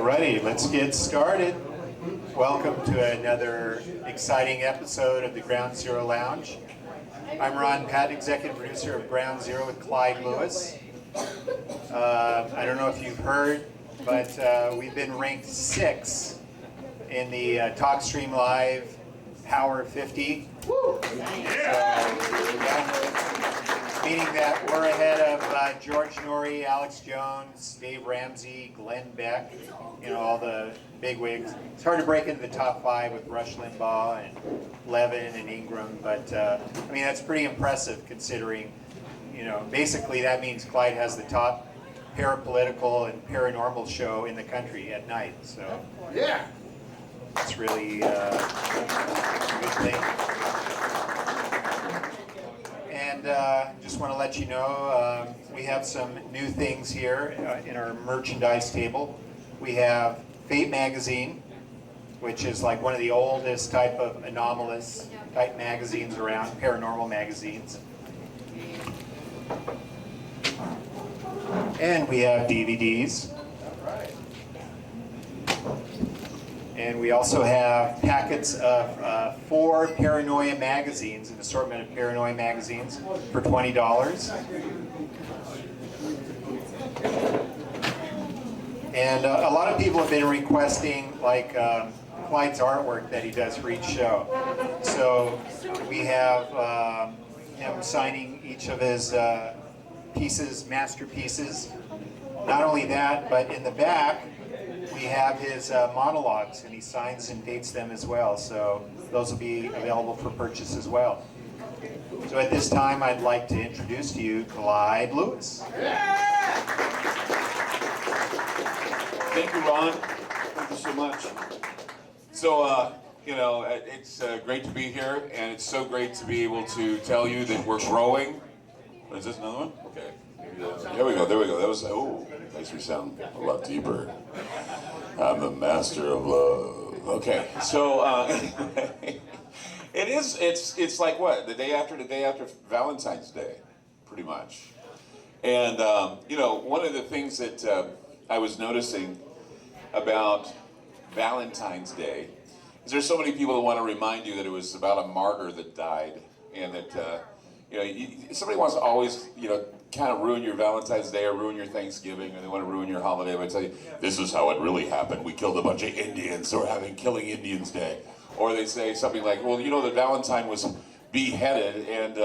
Alrighty, let's get started. Welcome to another exciting episode of the Ground Zero Lounge. I'm Ron Pat, executive producer of Ground Zero with Clyde Lewis. I don't know if you've heard, but we've been ranked 6 in the TalkStream Live Power 50. Woo! Meaning that we're ahead of George Norrie, Alex Jones, Dave Ramsey, Glenn Beck, all the bigwigs. It's hard to break into the top 5 with Rush Limbaugh and Levin and Ingram, but that's pretty impressive considering, basically that means Clyde has the top parapolitical and paranormal show in the country at night. So yeah, it's really a good thing. And just want to let you know, we have some new things here in our merchandise table. We have Fate magazine, which is like one of the oldest type of anomalous type magazines around, paranormal magazines. And we have DVDs. And we also have packets of 4 Paranoia magazines, an assortment of Paranoia magazines for $20. And a lot of people have been requesting Clyde's artwork that he does for each show. So we have him signing each of his masterpieces. Not only that, but in the back, we have his monologues, and he signs and dates them as well. So those will be available for purchase as well. So at this time, I'd like to introduce to you Clyde Lewis. Thank you, Ron. Thank you so much. So, it's great to be here, and it's so great to be able to tell you that we're growing. Is this another one? Okay. There we go. That was, makes me sound a lot deeper. I'm the master of love. Okay, so anyway, it's like what? The day after Valentine's Day, pretty much. And, one of the things that I was noticing about Valentine's Day is there's so many people that want to remind you that it was about a martyr that died, and that, somebody wants to always, kind of ruin your Valentine's Day or ruin your Thanksgiving, or they want to ruin your holiday by telling you, this is how it really happened. We killed a bunch of Indians, so we're having Killing Indians Day. Or they say something like, well, that Valentine was beheaded and,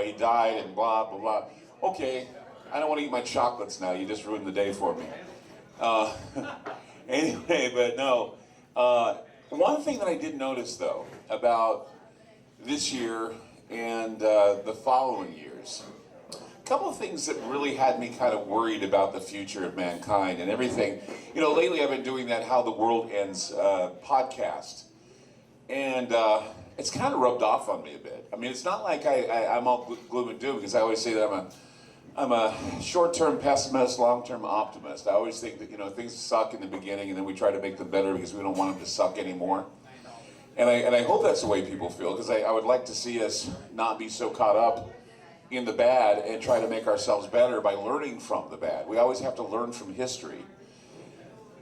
he died and blah, blah, blah. Okay, I don't want to eat my chocolates now. You just ruined the day for me. Anyway, but no. One thing that I did notice, though, about this year and the following years, a couple of things that really had me kind of worried about the future of mankind and everything. Lately I've been doing that How the World Ends podcast. And it's kind of rubbed off on me a bit. It's not like I'm all gloom and doom, because I always say that I'm a short-term pessimist, long-term optimist. I always think that, things suck in the beginning, and then we try to make them better because we don't want them to suck anymore. And I hope that's the way people feel, because I would like to see us not be so caught up in the bad and try to make ourselves better by learning from the bad. We always have to learn from history.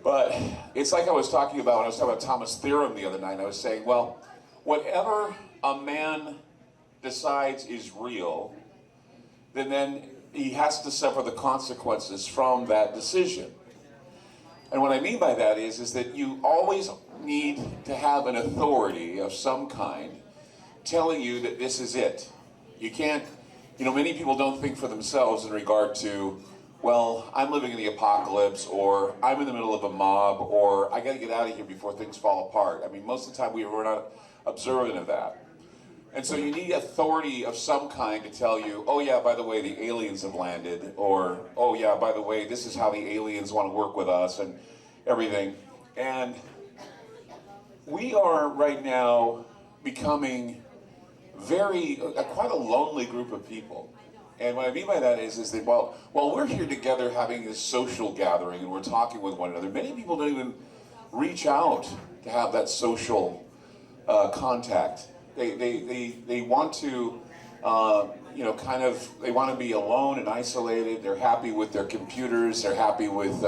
But it's like I was talking about when I was talking about Thomas' theorem the other night. I was saying, well, whatever a man decides is real, then he has to suffer the consequences from that decision. And what I mean by that is that you always need to have an authority of some kind telling you that this is it. You can't, many people don't think for themselves in regard to, well, I'm living in the apocalypse, or I'm in the middle of a mob, or I got to get out of here before things fall apart. Most of the time we're not observant of that. And so you need authority of some kind to tell you, oh yeah, by the way, the aliens have landed, or oh yeah, by the way, this is how the aliens want to work with us and everything. And we are right now becoming quite a lonely group of people. And what I mean by that is that while we're here together having this social gathering and we're talking with one another, many people don't even reach out to have that social contact. They want to, they want to be alone and isolated. They're happy with their computers. They're happy with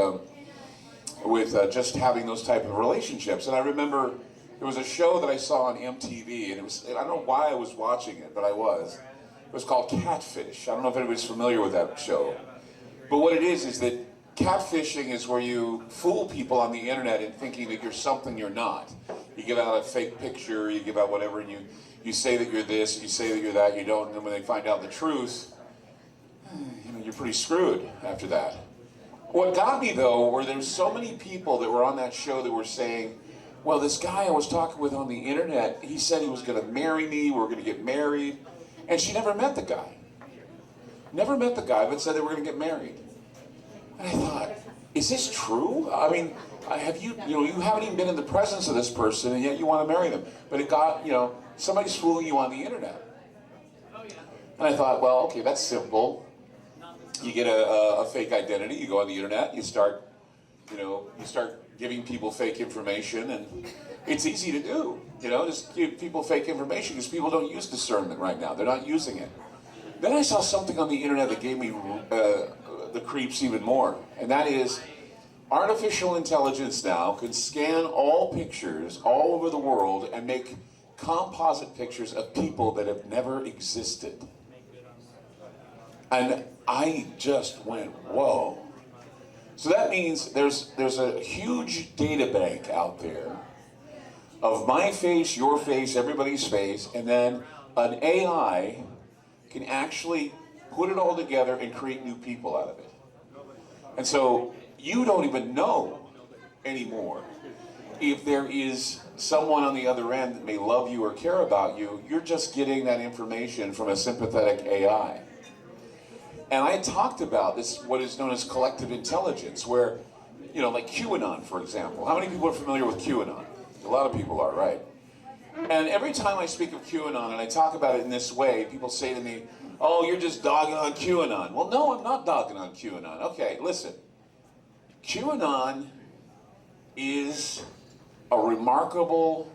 with just having those type of relationships. And I remember there was a show that I saw on MTV, and it was, I don't know why I was watching it, but I was. It was called Catfish. I don't know if anybody's familiar with that show. But what it is that catfishing is where you fool people on the internet in thinking that you're something you're not. You give out a fake picture, you give out whatever, and you say that you're this, you say that you're that, you don't, and then when they find out the truth, you're pretty screwed after that. What got me though, were there's so many people that were on that show that were saying, well, this guy I was talking with on the internet, he said he was going to marry me, we were going to get married, and she never met the guy. Never met the guy, but said they were going to get married. And I thought, is this true? I mean, you haven't even been in the presence of this person, and yet you want to marry them. But it got, somebody's fooling you on the internet. And I thought, well, okay, that's simple. You get a fake identity, you go on the internet, you start giving people fake information, and it's easy to do. Just give people fake information because people don't use discernment right now. They're not using it. Then I saw something on the internet that gave me the creeps even more, and that is artificial intelligence now can scan all pictures all over the world and make composite pictures of people that have never existed. And I just went, whoa. So that means there's a huge data bank out there of my face, your face, everybody's face, and then an AI can actually put it all together and create new people out of it. And so you don't even know anymore if there is someone on the other end that may love you or care about you. You're just getting that information from a sympathetic AI. And I talked about this, what is known as collective intelligence, where, like QAnon, for example. How many people are familiar with QAnon? A lot of people are, right? And every time I speak of QAnon and I talk about it in this way, people say to me, oh, you're just dogging on QAnon. Well, no, I'm not dogging on QAnon. Okay, listen. QAnon is a remarkable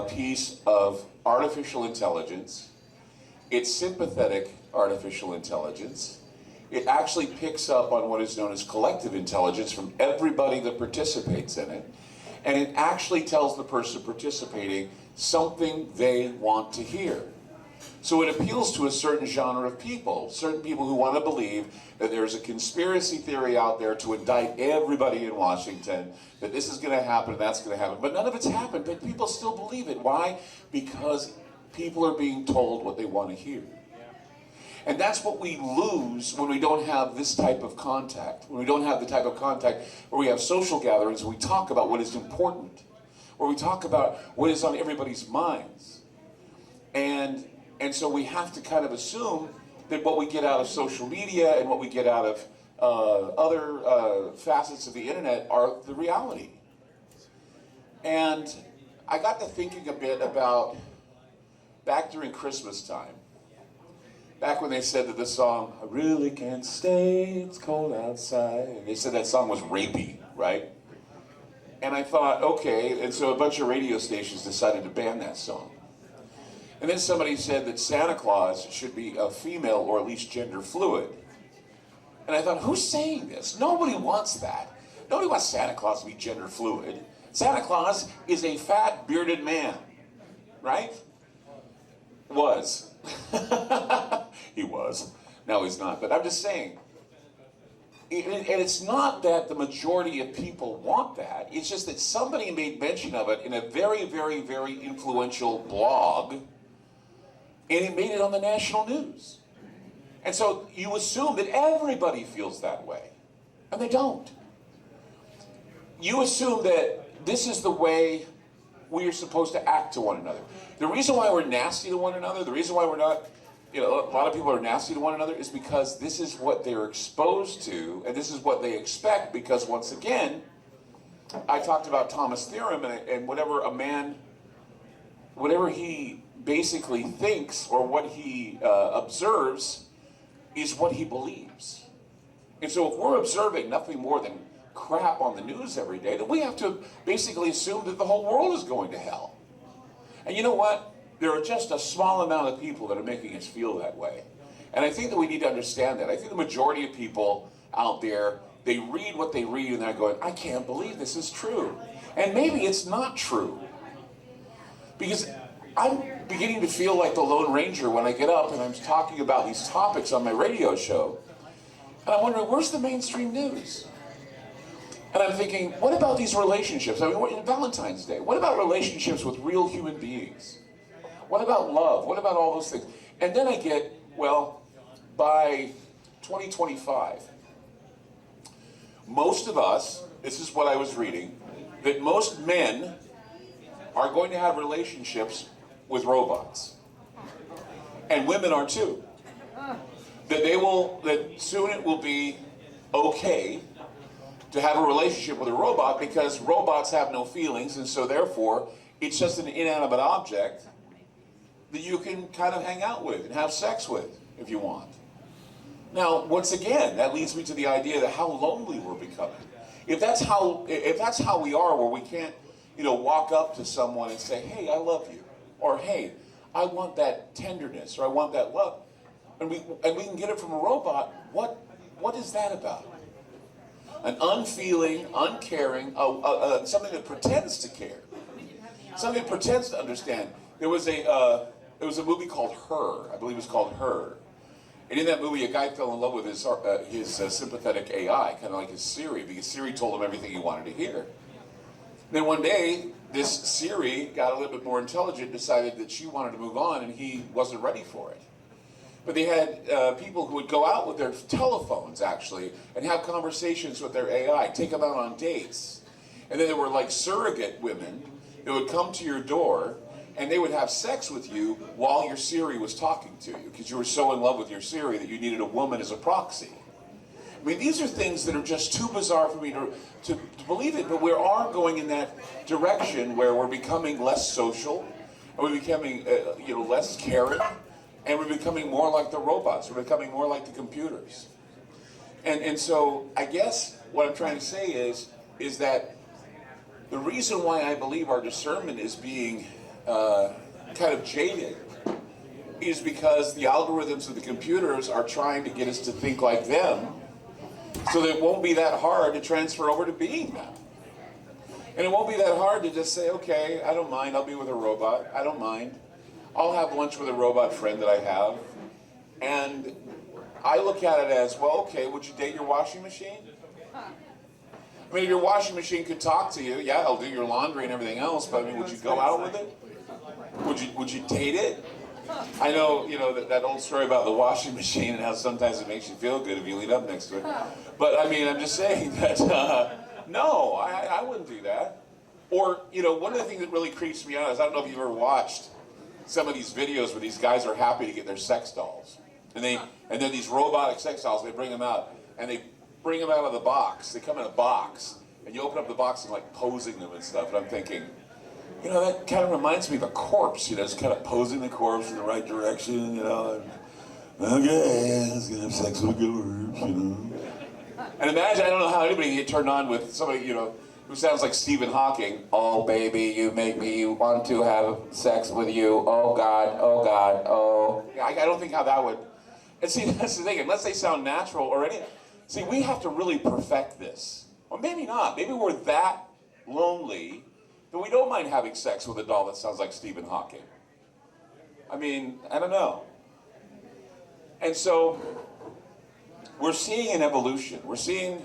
piece of artificial intelligence. It's sympathetic artificial intelligence. It actually picks up on what is known as collective intelligence from everybody that participates in it. And it actually tells the person participating something they want to hear. So it appeals to a certain genre of people, certain people who want to believe that there's a conspiracy theory out there to indict everybody in Washington, that this is going to happen and that's going to happen. But none of it's happened, but people still believe it. Why? Because people are being told what they want to hear. And that's what we lose when we don't have this type of contact, when we don't have the type of contact where we have social gatherings, where we talk about what is important, where we talk about what is on everybody's minds. And so we have to kind of assume that what we get out of social media and what we get out of other facets of the internet are the reality. And I got to thinking a bit about back during Christmas time. Back when they said that the song, I really can't stay, it's cold outside. And they said that song was rapey, right? And I thought, okay, and so a bunch of radio stations decided to ban that song. And then somebody said that Santa Claus should be a female or at least gender fluid. And I thought, who's saying this? Nobody wants that. Nobody wants Santa Claus to be gender fluid. Santa Claus is a fat, bearded man, right? Was. He was. Now he's not. But I'm just saying, and it's not that the majority of people want that. It's just that somebody made mention of it in a very, very, very influential blog, and it made it on the national news. And so you assume that everybody feels that way, and they don't. You assume that this is the way we are supposed to act to one another. The reason why we're nasty to one another, the reason why we're not, a lot of people are nasty to one another is because this is what they're exposed to, and this is what they expect, because once again, I talked about Thomas' theorem, and whatever a man, whatever he basically thinks or what he observes is what he believes. And so if we're observing nothing more than crap on the news every day, then we have to basically assume that the whole world is going to hell. And you know what? There are just a small amount of people that are making us feel that way. And I think that we need to understand that. I think the majority of people out there they read what they read and they're going, I can't believe this is true. And maybe it's not true. Because I'm beginning to feel like the Lone Ranger when I get up and I'm talking about these topics on my radio show. And I'm wondering, where's the mainstream news? And I'm thinking, what about these relationships? I mean, Valentine's Day, what about relationships with real human beings? What about love? What about all those things? And then I get, well, by 2025, most of us, this is what I was reading, that most men are going to have relationships with robots. And women are too. That soon it will be okay to have a relationship with a robot because robots have no feelings, and so therefore it's just an inanimate object that you can kind of hang out with and have sex with if you want. Now, once again, that leads me to the idea that how lonely we're becoming. If that's how we are, where we can't, walk up to someone and say, "Hey, I love you," or "Hey, I want that tenderness," or "I want that love," and we can get it from a robot. What is that about? An unfeeling, uncaring, something that pretends to care, something that pretends to understand. There was a movie called Her. I believe it was called Her. And in that movie, a guy fell in love with his sympathetic AI, kind of like his Siri, because Siri told him everything he wanted to hear. Then one day, this Siri got a little bit more intelligent, decided that she wanted to move on, and he wasn't ready for it. But they had people who would go out with their telephones, actually, and have conversations with their AI, take them out on dates. And then there were like surrogate women that would come to your door, and they would have sex with you while your Siri was talking to you, because you were so in love with your Siri that you needed a woman as a proxy. I mean, these are things that are just too bizarre for me to believe it, but we are going in that direction where we're becoming less social, and we're becoming less caring, and we're becoming more like the robots. We're becoming more like the computers. And so I guess what I'm trying to say is that the reason why I believe our discernment is being kind of jaded is because the algorithms of the computers are trying to get us to think like them, so that it won't be that hard to transfer over to being them. And it won't be that hard to just say, okay, I don't mind, I'll be with a robot, I don't mind. I'll have lunch with a robot friend that I have. And I look at it as, well, okay, would you date your washing machine? I mean, if your washing machine could talk to you, yeah, it'll do your laundry and everything else, but I mean, would you go out with it? Would you date it? I know, that old story about the washing machine and how sometimes it makes you feel good if you lean up next to it. But I mean, I'm just saying that, no, I wouldn't do that. Or, one of the things that really creeps me out is, I don't know if you've ever watched some of these videos where these guys are happy to get their sex dolls. And then these robotic sex dolls, they bring them out, and they bring them out of the box. They come in a box, and you open up the box and like posing them and stuff. And I'm thinking, that kind of reminds me of a corpse, just kind of posing the corpse in the right direction, and, okay, let's get have sex with a corpse, And imagine, I don't know how anybody can get turned on with somebody, who sounds like Stephen Hawking. Oh, baby, you make me want to have sex with you. Oh, God, oh. I don't think how that would. And see, that's the thing, unless they sound natural or anything. See, we have to really perfect this. Or maybe not. Maybe we're that lonely that we don't mind having sex with a doll that sounds like Stephen Hawking. I mean, I don't know. And so, we're seeing an evolution. We're seeing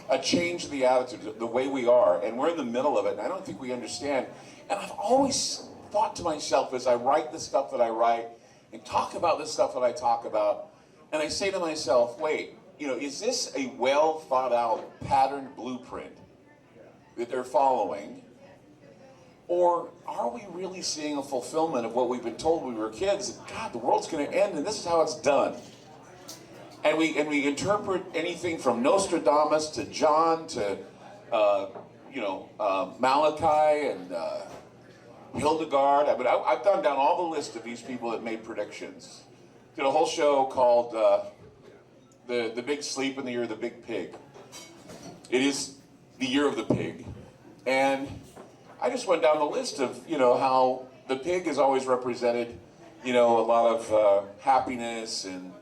a change in the attitude, the way we are, and we're in the middle of it, and I don't think we understand. And I've always thought to myself as I write the stuff that I write and talk about the stuff that I talk about, and I say to myself, wait, is this a well thought out pattern blueprint that they're following? Or are we really seeing a fulfillment of what we've been told when we were kids? That, God, the world's going to end and this is how it's done. And we interpret anything from Nostradamus to John to Malachi and Hildegard. I mean, I've gone down all the list of these people that made predictions. Did a whole show called the Big Sleep in the Year of the Big Pig. It is the year of the pig, and I just went down the list of how the pig is always represented, a lot of happiness and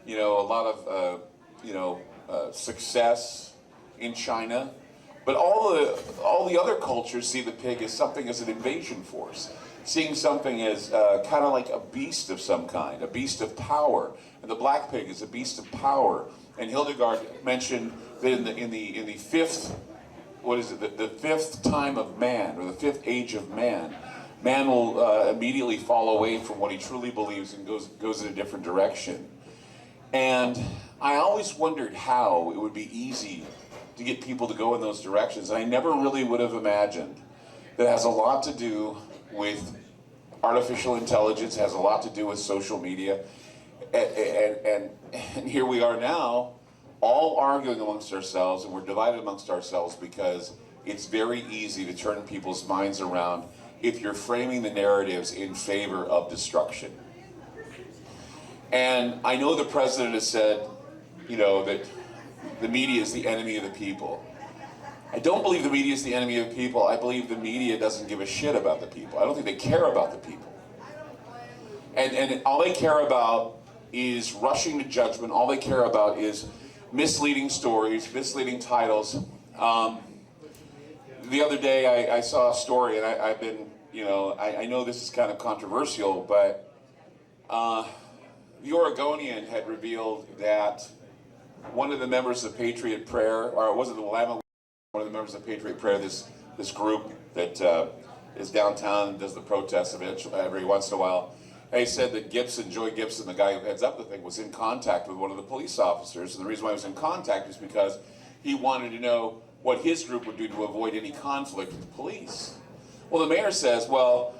a lot of success. in China, but all the other cultures see the pig as something as an invasion force, seeing something as kind of like a beast of some kind, a beast of power, and the black pig is a beast of power. And Hildegard mentioned that in the fifth, what is it, the fifth time of man, or the fifth age of man, man will immediately fall away from what he truly believes and goes in a different direction. And I always wondered how it would be easy to get people to go in those directions. And I never really would have imagined that it has a lot to do with artificial intelligence, has a lot to do with social media. And here we are now, all arguing amongst ourselves, and we're divided amongst ourselves because it's very easy to turn people's minds around if you're framing the narratives in favor of destruction. And I know the president has said, you know, that the media is the enemy of the people. I don't believe the media is the enemy of the people. I believe the media doesn't give a shit about the people. I don't think they care about the people. And all they care about is rushing to judgment. All they care about is misleading stories, misleading titles. The other day I saw a story, and I've been, you know, I know this is kind of controversial, but the Oregonian had revealed that one of the members of Patriot Prayer, or it wasn't the Willamette, one of the members of Patriot Prayer, this group that is downtown and does the protests every once in a while, they said that Joy Gibson, the guy who heads up the thing, was in contact with one of the police officers. And the reason why he was in contact is because he wanted to know what his group would do to avoid any conflict with the police. Well, the mayor says, well,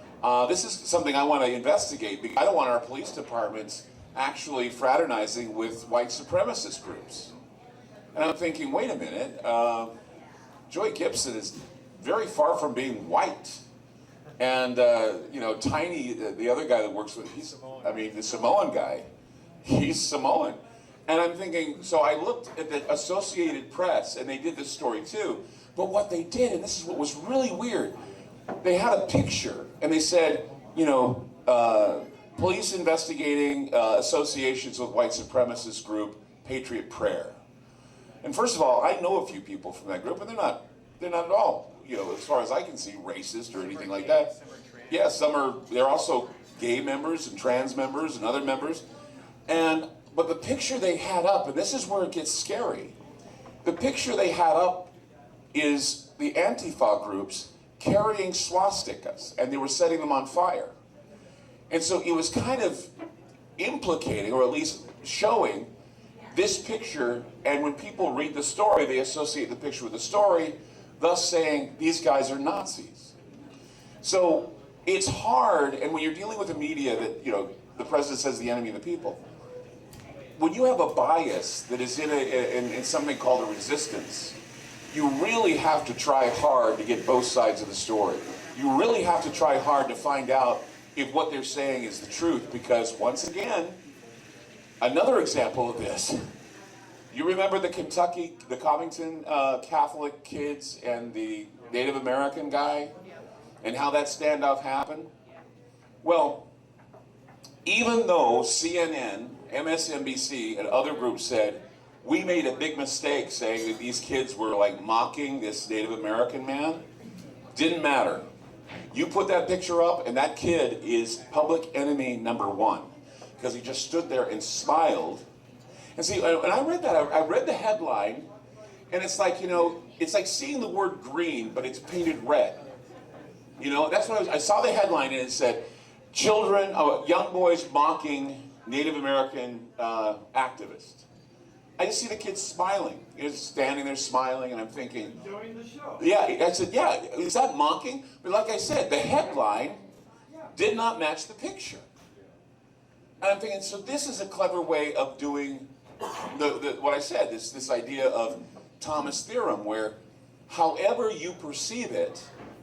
this is something I want to investigate because I don't want our police departments actually fraternizing with white supremacist groups. And I'm thinking, wait a minute, Joy Gibson is very far from being white. And, you know, Tiny, the other guy that works with, the Samoan guy, he's Samoan. And I'm thinking, so I looked at the Associated Press, and they did this story too. But what they did, and this is what was really weird, they had a picture, and they said, you know, police investigating associations with white supremacist group Patriot Prayer. And first of all, I know a few people from that group, and they're not at all, you know, as far as I can see, racist or anything like that. Yeah, they're also gay members and trans members and other members. But the picture they had up, and this is where it gets scary, the picture they had up is the Antifa groups carrying swastikas, and they were setting them on fire. And so it was kind of implicating, or at least showing, this picture, and when people read the story, they associate the picture with the story, thus saying, these guys are Nazis. So it's hard, and when you're dealing with a media that, you know, the president says the enemy of the people, when you have a bias that is in something called a resistance, you really have to try hard to get both sides of the story. You really have to try hard to find out if what they're saying is the truth, because once again, another example of this, you remember the Covington Catholic kids and the Native American guy, and how that standoff happened? Well, even though CNN, MSNBC, and other groups said, we made a big mistake saying that these kids were like mocking this Native American man, didn't matter. You put that picture up, and that kid is public enemy number one, because he just stood there and smiled. And see, when I read that, I read the headline, and it's like, you know, it's like seeing the word green, but it's painted red. You know, that's what I saw the headline, and it said, young boys mocking Native American activists. I just see the kids smiling. He's standing there smiling, and I'm thinking, enjoying the show. Yeah, I said, yeah, is that mocking? But like I said, the headline did not match the picture. And I'm thinking, so this is a clever way of doing what I said, this idea of Thomas' theorem, where however you perceive it,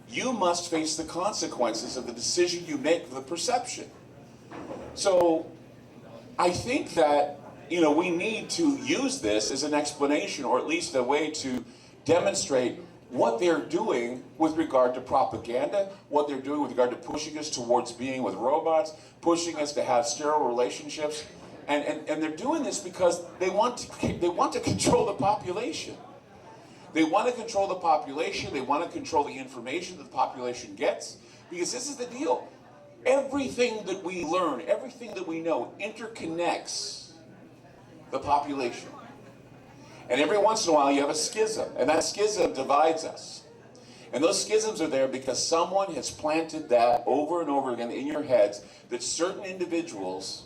you must face the consequences of the decision you make for the perception. So I think that, you know, we need to use this as an explanation, or at least a way to demonstrate what they're doing with regard to propaganda, what they're doing with regard to pushing us towards being with robots, pushing us to have sterile relationships, and they're doing this because they want to control the population. They want to control the population. They want to control the information that the population gets. Because this is the deal. Everything that we learn, everything that we know interconnects the population. And every once in a while you have a schism. And that schism divides us. And those schisms are there because someone has planted that over and over again in your heads that certain individuals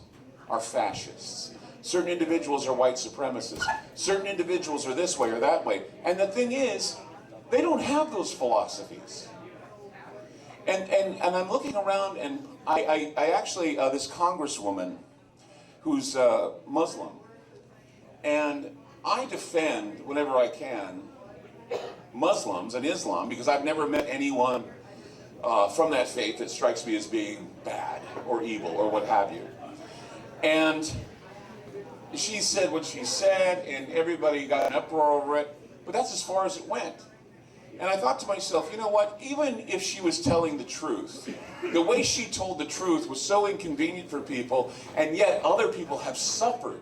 are fascists. Certain individuals are white supremacists. Certain individuals are this way or that way. And the thing is, they don't have those philosophies. And I'm looking around, and I actually, this congresswoman who's Muslim, and I defend, whenever I can, Muslims and Islam, because I've never met anyone from that faith that strikes me as being bad or evil or what have you. And she said what she said, and everybody got an uproar over it, but that's as far as it went. And I thought to myself, you know what, even if she was telling the truth, the way she told the truth was so inconvenient for people, and yet other people have suffered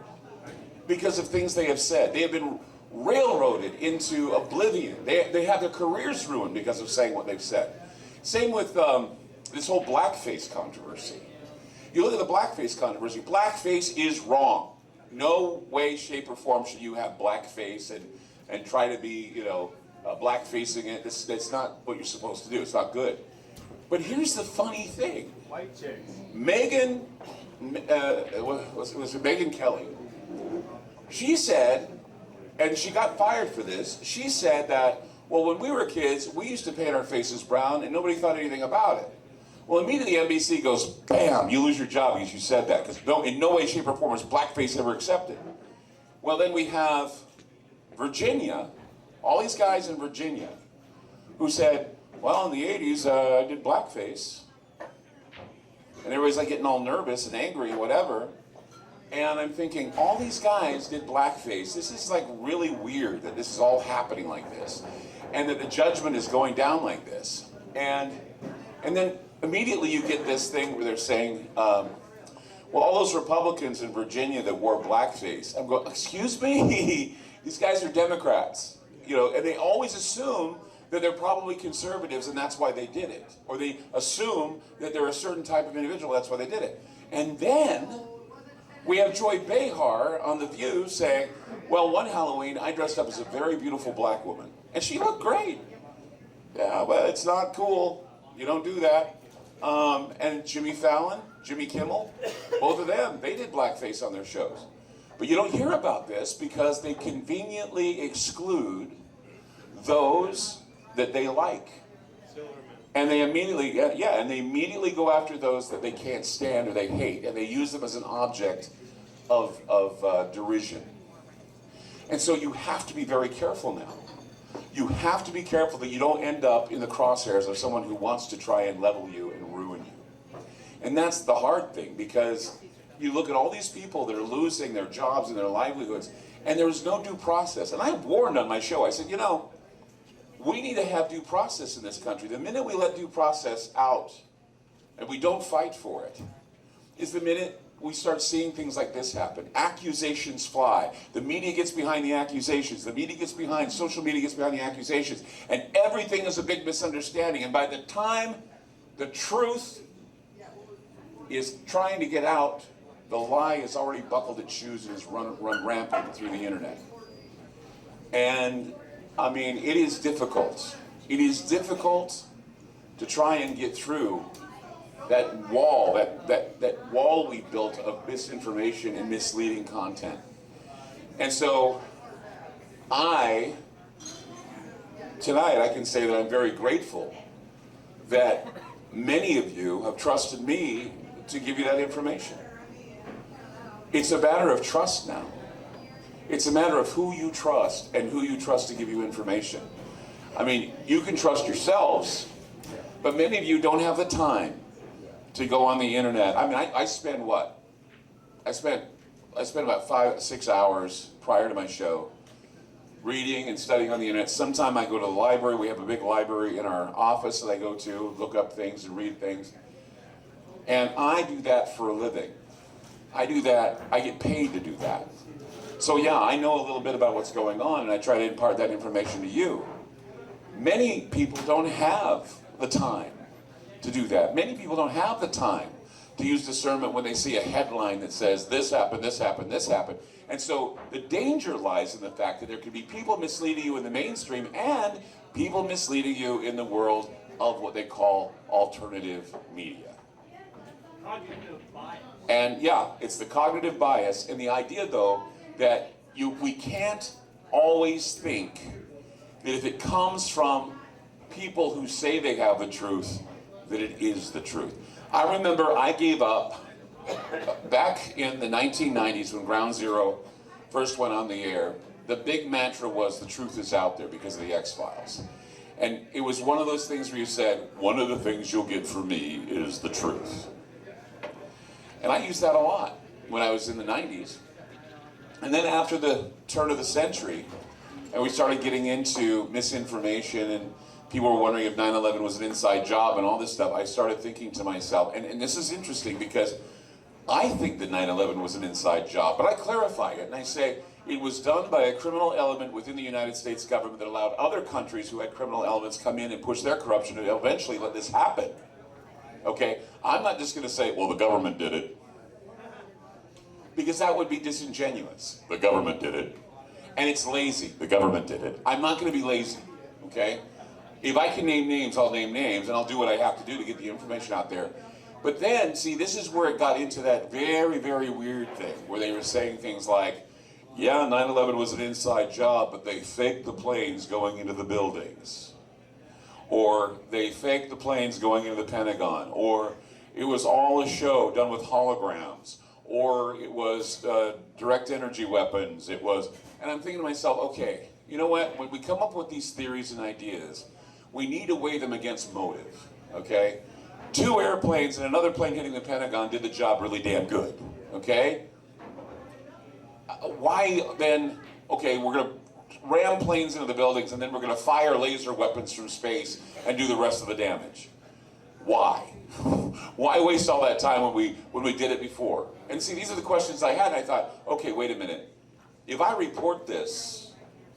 because of things they have said. They have been railroaded into oblivion. They have their careers ruined because of saying what they've said. Same with this whole blackface controversy. You look at the blackface controversy, blackface is wrong. No way, shape, or form should you have blackface and try to be, blackfacing it. That's not what you're supposed to do. It's not good. But here's the funny thing. White chicks. Megyn, was it Megyn Kelly? She said, and she got fired for this, she said that, well, when we were kids, we used to paint our faces brown and nobody thought anything about it. Well, immediately NBC goes, bam, you lose your job because you said that, because in no way, shape, or form is blackface ever accepted. Well, then we have Virginia, all these guys in Virginia, who said, well, in the 80s, I did blackface. And everybody's like getting all nervous and angry and whatever. And I'm thinking, all these guys did blackface. This is like really weird that this is all happening like this. And that the judgment is going down like this. And then immediately you get this thing where they're saying, well, all those Republicans in Virginia that wore blackface. I'm going, excuse me? These guys are Democrats. And they always assume that they're probably conservatives and that's why they did it. Or they assume that they're a certain type of individual, that's why they did it. And then we have Joy Behar on The View saying, well, one Halloween I dressed up as a very beautiful black woman. And she looked great. Yeah, well, it's not cool. You don't do that. And Jimmy Fallon, Jimmy Kimmel, both of them, they did blackface on their shows. But you don't hear about this because they conveniently exclude those that they like. And they immediately, and they immediately go after those that they can't stand or they hate, and they use them as an object of derision. And so you have to be very careful now. You have to be careful that you don't end up in the crosshairs of someone who wants to try and level you and ruin you. And that's the hard thing, because you look at all these people that are losing their jobs and their livelihoods, and there's no due process. And I warned on my show, I said, we need to have due process in this country. The minute we let due process out, and we don't fight for it, is the minute we start seeing things like this happen. Accusations fly. The media gets behind the accusations. The media gets behind, social media gets behind the accusations. And everything is a big misunderstanding. And by the time the truth is trying to get out, the lie is already buckled its shoes and has run rampant through the internet. And I mean, it is difficult. It is difficult to try and get through that wall, that wall we built of misinformation and misleading content. And so tonight I can say that I'm very grateful that many of you have trusted me to give you that information. It's a matter of trust now. It's a matter of who you trust and who you trust to give you information. I mean, you can trust yourselves, but many of you don't have the time to go on the internet. I mean, I spend what? I spent about 5-6 hours prior to my show reading and studying on the internet. Sometime I go to the library. We have a big library in our office that I go to, look up things and read things. And I do that for a living. I do that, I get paid to do that. So yeah, I know a little bit about what's going on, and I try to impart that information to you. Many people don't have the time to do that. Many people don't have the time to use discernment when they see a headline that says, this happened, this happened, this happened. And so the danger lies in the fact that there could be people misleading you in the mainstream and people misleading you in the world of what they call alternative media. Cognitive bias. And yeah, it's the cognitive bias, and the idea though that we can't always think that if it comes from people who say they have the truth, that it is the truth. I remember I gave up back in the 1990s when Ground Zero first went on the air. The big mantra was the truth is out there because of the X-Files. And it was one of those things where you said, one of the things you'll get from me is the truth. And I used that a lot when I was in the 90s. And then after the turn of the century, and we started getting into misinformation and people were wondering if 9/11 was an inside job and all this stuff, I started thinking to myself, and this is interesting because I think that 9/11 was an inside job, but I clarify it and I say it was done by a criminal element within the United States government that allowed other countries who had criminal elements come in and push their corruption and eventually let this happen. Okay? I'm not just going to say, well, the government did it. Because that would be disingenuous. The government did it. And it's lazy. The government did it. I'm not going to be lazy. Okay? If I can name names, I'll name names, and I'll do what I have to do to get the information out there. But then, see, this is where it got into that very, very weird thing, where they were saying things like, yeah, 9/11 was an inside job, but they faked the planes going into the buildings. Or they faked the planes going into the Pentagon. Or it was all a show done with holograms. Or it was direct energy weapons. It was, and I'm thinking to myself, okay, you know what? When we come up with these theories and ideas, we need to weigh them against motive, okay? 2 airplanes and another plane hitting the Pentagon did the job really damn good, okay? Why then, okay, we're gonna ram planes into the buildings and then we're gonna fire laser weapons from space and do the rest of the damage? Why? Why waste all that time when we did it before? And see, these are the questions I had, and I thought, okay, wait a minute. If I report this,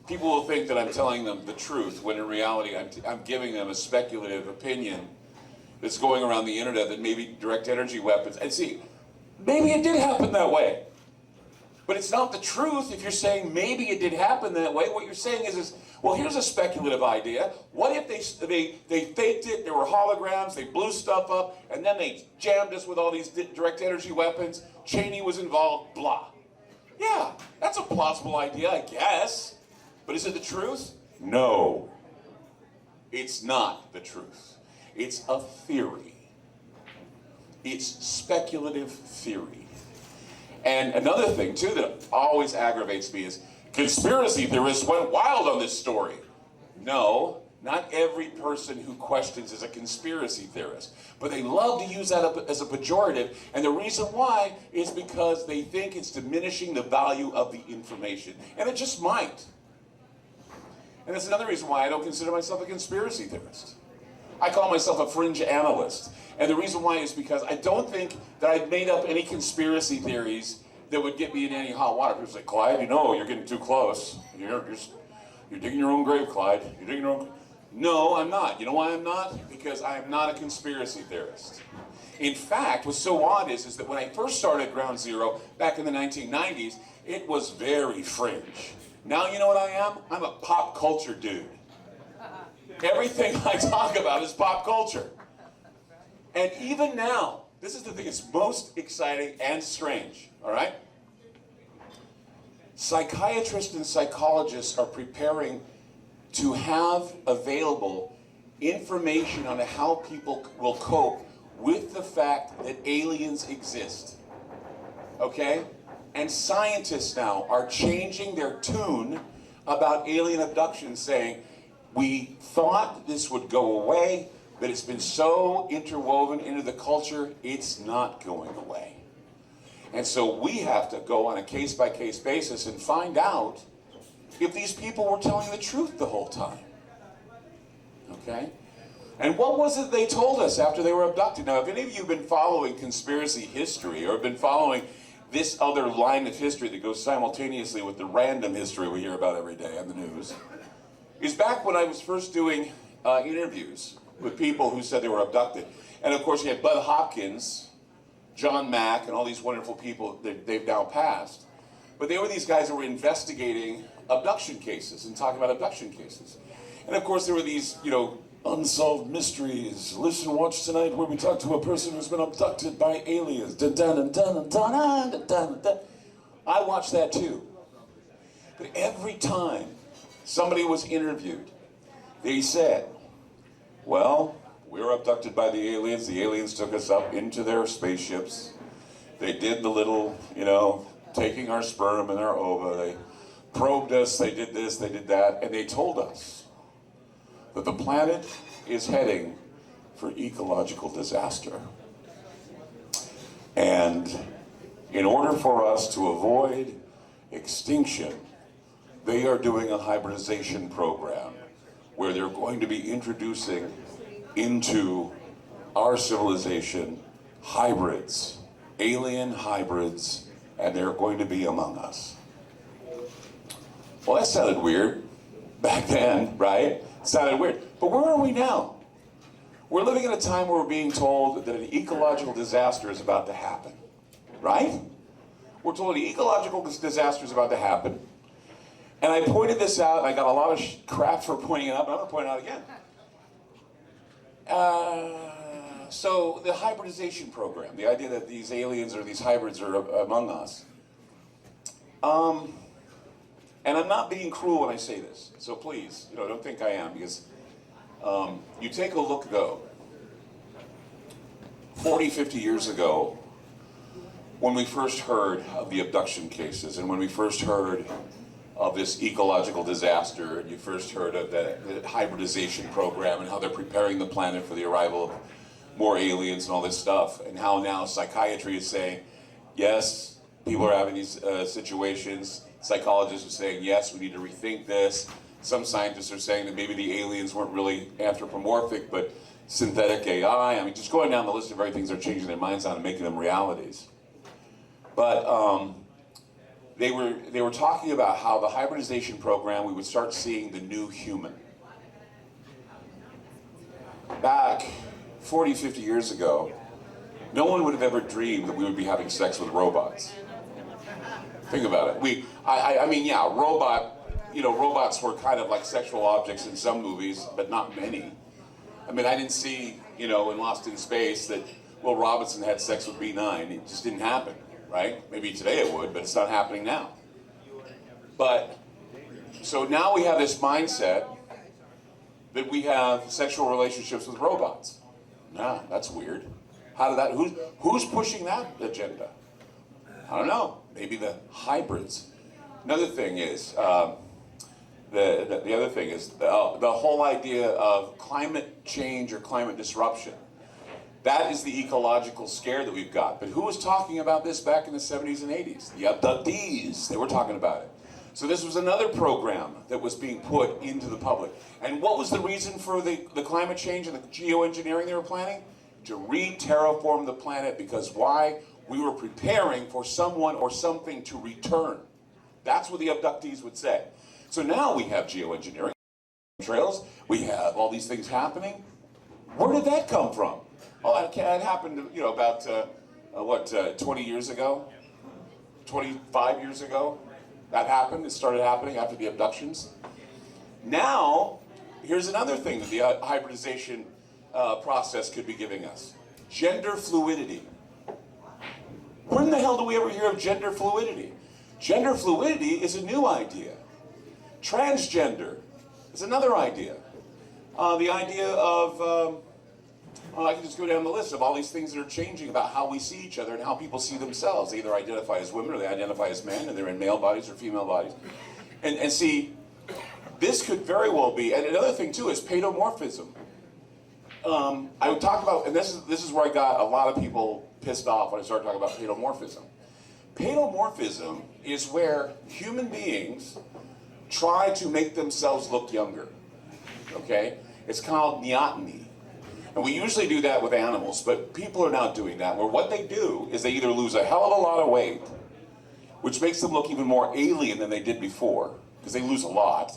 people will think that I'm telling them the truth, when in reality I'm giving them a speculative opinion that's going around the internet that maybe direct energy weapons, and see, maybe it did happen that way. But it's not the truth if you're saying maybe it did happen that way. What you're saying is well, here's a speculative idea. What if they faked it, there were holograms, they blew stuff up, and then they jammed us with all these direct energy weapons, Cheney was involved, blah. Yeah, that's a plausible idea, I guess. But is it the truth? No. It's not the truth. It's a theory. It's speculative theory. And another thing, too, that always aggravates me is conspiracy theorists went wild on this story. No, not every person who questions is a conspiracy theorist. But they love to use that as a pejorative, and the reason why is because they think it's diminishing the value of the information. And it just might. And that's another reason why I don't consider myself a conspiracy theorist. I call myself a fringe analyst. And the reason why is because I don't think that I've made up any conspiracy theories that would get me in any hot water. People say, Clyde, you know, you're getting too close. You're digging your own grave, Clyde. You're digging your own. No, I'm not. You know why I'm not? Because I am not a conspiracy theorist. In fact, what's so odd is that when I first started Ground Zero back in the 1990s, it was very fringe. Now you know what I am? I'm a pop culture dude. Everything I talk about is pop culture. And even now, this is the thing that's most exciting and strange, all right? Psychiatrists and psychologists are preparing to have available information on how people will cope with the fact that aliens exist, okay? And scientists now are changing their tune about alien abduction, saying, we thought this would go away, but it's been so interwoven into the culture, it's not going away. And so we have to go on a case-by-case basis and find out if these people were telling the truth the whole time. Okay? And what was it they told us after they were abducted? Now, if any of you have been following conspiracy history or have been following this other line of history that goes simultaneously with the random history we hear about every day on the news, is back when I was first doing interviews with people who said they were abducted. And of course you had Bud Hopkins, John Mack, and all these wonderful people that they've now passed. But they were these guys that were investigating abduction cases and talking about abduction cases. And of course there were these, unsolved mysteries. Listen, watch tonight where we talk to a person who's been abducted by aliens. Dun, dun, dun, dun, dun, dun, dun, dun, dun. I watched that too. But every time somebody was interviewed, they said, well, we were abducted by the aliens. The aliens took us up into their spaceships. They did the little, taking our sperm and our ova. They probed us, they did this, they did that, and they told us that the planet is heading for ecological disaster. And in order for us to avoid extinction, they are doing a hybridization program where they're going to be introducing into our civilization hybrids, alien hybrids, and they're going to be among us. Well, that sounded weird back then, right? It sounded weird. But where are we now? We're living in a time where we're being told that an ecological disaster is about to happen, right? We're told an ecological disaster is about to happen. And I pointed this out, and I got a lot of crap for pointing it out, but I'm going to point it out again. So the hybridization program, the idea that these aliens or these hybrids are among us. And I'm not being cruel when I say this, so please, don't think I am, because you take a look though, 40, 50 years ago, when we first heard of the abduction cases, and when we first heard of this ecological disaster, and you first heard of the hybridization program and how they're preparing the planet for the arrival of more aliens and all this stuff, and how now psychiatry is saying, yes, people are having these situations. Psychologists are saying, yes, we need to rethink this. Some scientists are saying that maybe the aliens weren't really anthropomorphic, but synthetic AI. I mean, just going down the list of everything they're changing their minds on and making them realities. But they were talking about how the hybridization program, we would start seeing the new human. Back 40, 50 years ago, no one would have ever dreamed that we would be having sex with robots. Think about it. I mean, yeah, robots were kind of like sexual objects in some movies, but not many. I mean, I didn't see, in Lost in Space that Will Robinson had sex with B9. It just didn't happen, right? Maybe today it would, but it's not happening now. But, so now we have this mindset that we have sexual relationships with robots. Nah, that's weird. Who's pushing that agenda? I don't know. Maybe the hybrids. Another thing is, the other thing is the whole idea of climate change or climate disruption. That is the ecological scare that we've got. But who was talking about this back in the 70s and 80s? The abductees. They were talking about it. So this was another program that was being put into the public. And what was the reason for the climate change and the geoengineering they were planning? To re-terraform the planet, because why? We were preparing for someone or something to return. That's what the abductees would say. So now we have geoengineering trails. We have all these things happening. Where did that come from? Well, that happened, about 20 years ago, 25 years ago. That happened. It started happening after the abductions. Now, here's another thing that the hybridization process could be giving us: gender fluidity. When the hell do we ever hear of gender fluidity? Gender fluidity is a new idea. Transgender is another idea. The idea of, I can just go down the list of all these things that are changing about how we see each other and how people see themselves. They either identify as women or they identify as men, and they're in male bodies or female bodies. And see, this could very well be, and another thing too is paedomorphism. I would talk about, and this is where I got a lot of people pissed off when I started talking about paedomorphism. Paedomorphism is where human beings try to make themselves look younger, okay? It's called neoteny. And we usually do that with animals, but people are now doing that, where what they do is they either lose a hell of a lot of weight, which makes them look even more alien than they did before, because they lose a lot.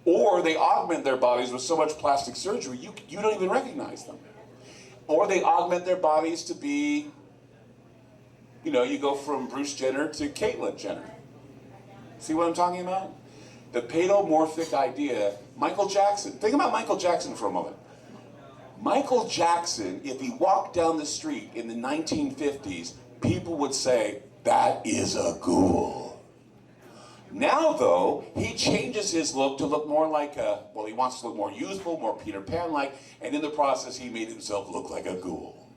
Or they augment their bodies with so much plastic surgery, you don't even recognize them. Or they augment their bodies to be, you know, you go from Bruce Jenner to Caitlyn Jenner. See what I'm talking about? The paedomorphic idea. Michael Jackson. Think about Michael Jackson for a moment. Michael Jackson, if he walked down the street in the 1950s, people would say, that is a ghoul. Now, though, he changes his look to look more like he wants to look more youthful, more Peter Pan-like, and in the process, he made himself look like a ghoul.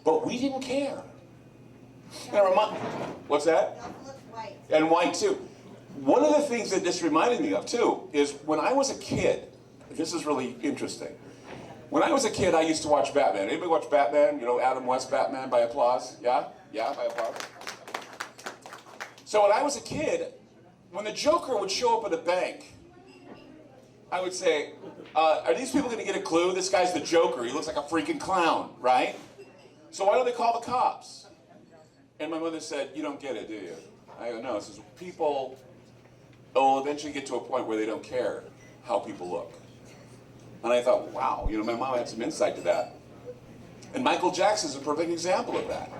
But we didn't care. What's that? White. And white, too. One of the things that this reminded me of, too, is when I was a kid, this is really interesting. When I was a kid, I used to watch Batman. Anybody watch Batman? You know, Adam West Batman by applause? Yeah? Yeah, by applause? So when I was a kid, when the Joker would show up at a bank, I would say, are these people going to get a clue? This guy's the Joker. He looks like a freaking clown, right? So why don't they call the cops? And my mother said, you don't get it, do you? I go, no. It says, people will eventually get to a point where they don't care how people look. And I thought, wow, you know, my mom had some insight to that. And Michael Jackson is a perfect example of that.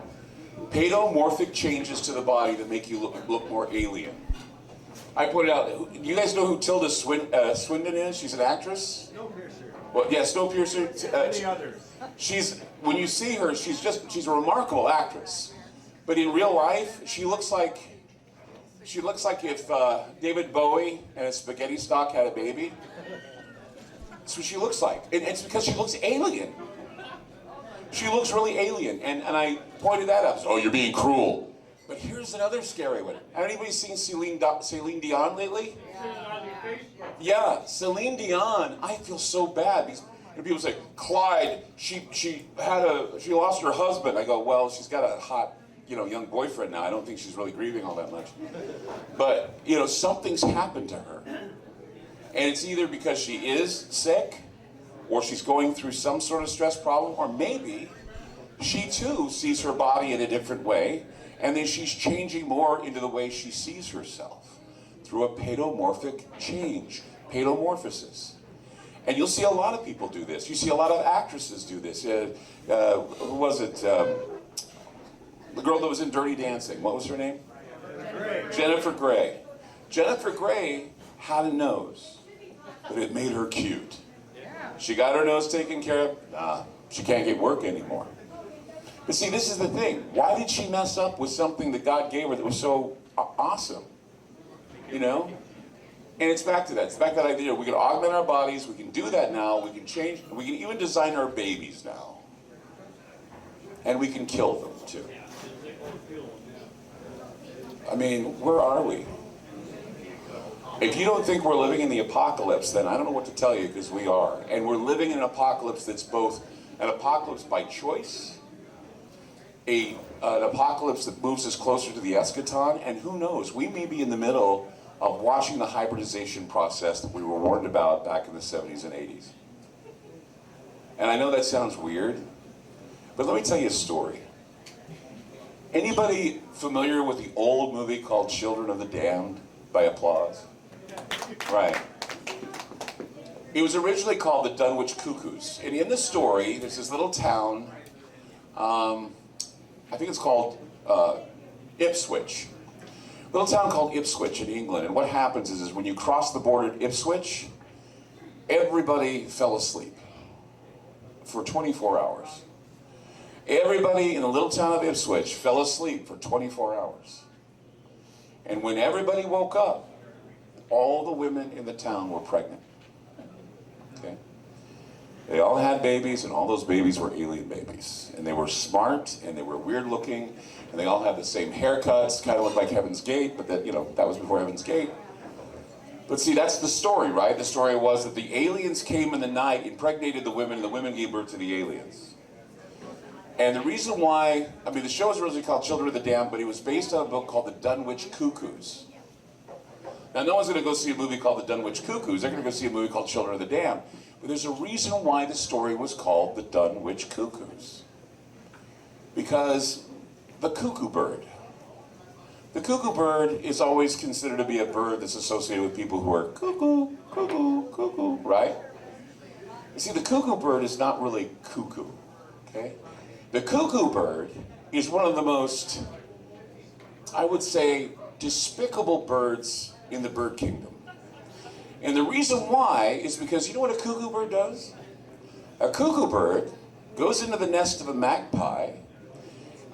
Paedomorphic changes to the body that make you look more alien. I pointed out, you guys know who Tilda Swinton is? She's an actress? Snowpiercer. Well, yeah, Snowpiercer. Many others. When you see her, she's a remarkable actress. But in real life, she looks like if David Bowie and a spaghetti stock had a baby. That's what she looks like. And it's because she looks alien. She looks really alien. And I pointed that out. Oh, you're being cruel. But here's another scary one. Has anybody seen Celine Dion lately? Yeah, Celine Dion. I feel so bad because people say, Clyde, she lost her husband. I go, well, she's got a hot, young boyfriend now. I don't think she's really grieving all that much. But, something's happened to her. And it's either because she is sick, or she's going through some sort of stress problem, or maybe she too sees her body in a different way, and then she's changing more into the way she sees herself through a paedomorphic change, paedomorphosis. And you'll see a lot of people do this. You see a lot of actresses do this. Who was it? The girl that was in Dirty Dancing. What was her name? Jennifer Grey. Jennifer Grey had a nose, but it made her cute. She got her nose taken care of. Nah, she can't get work anymore. But see, this is the thing. Why did she mess up with something that God gave her that was so awesome? And it's back to that. It's back to that idea. We can augment our bodies. We can do that now. We can change. We can even design our babies now. And we can kill them, too. I mean, where are we? If you don't think we're living in the apocalypse, then I don't know what to tell you, because we are. And we're living in an apocalypse that's both an apocalypse by choice, an apocalypse that moves us closer to the eschaton, and who knows, we may be in the middle of watching the hybridization process that we were warned about back in the 70s and 80s. And I know that sounds weird, but let me tell you a story. Anybody familiar with the old movie called Children of the Damned by applause? Right. It was originally called the Dunwich Cuckoos. And in the story, there's this little town, I think it's called Ipswich. Little town called Ipswich in England. And what happens is when you cross the border at Ipswich, everybody fell asleep for 24 hours. Everybody in the little town of Ipswich fell asleep for 24 hours. And when everybody woke up, all the women in the town were pregnant. Okay? They all had babies, and all those babies were alien babies. And they were smart, and they were weird looking, and they all had the same haircuts, kind of looked like Heaven's Gate, but that was before Heaven's Gate. But see, that's the story, right? The story was that the aliens came in the night, impregnated the women, and the women gave birth to the aliens. And the reason why, the show was originally called Children of the Damned, but it was based on a book called The Dunwich Cuckoos. Now, no one's going to go see a movie called The Dunwich Cuckoos. They're going to go see a movie called Children of the Damned. But there's a reason why the story was called The Dunwich Cuckoos. Because the cuckoo bird The cuckoo bird is always considered to be a bird that's associated with people who are cuckoo, cuckoo, cuckoo, right? You see, the cuckoo bird is not really cuckoo, okay? The cuckoo bird is one of the most, I would say, despicable birds in the bird kingdom. And the reason why is because you know what a cuckoo bird does? A cuckoo bird goes into the nest of a magpie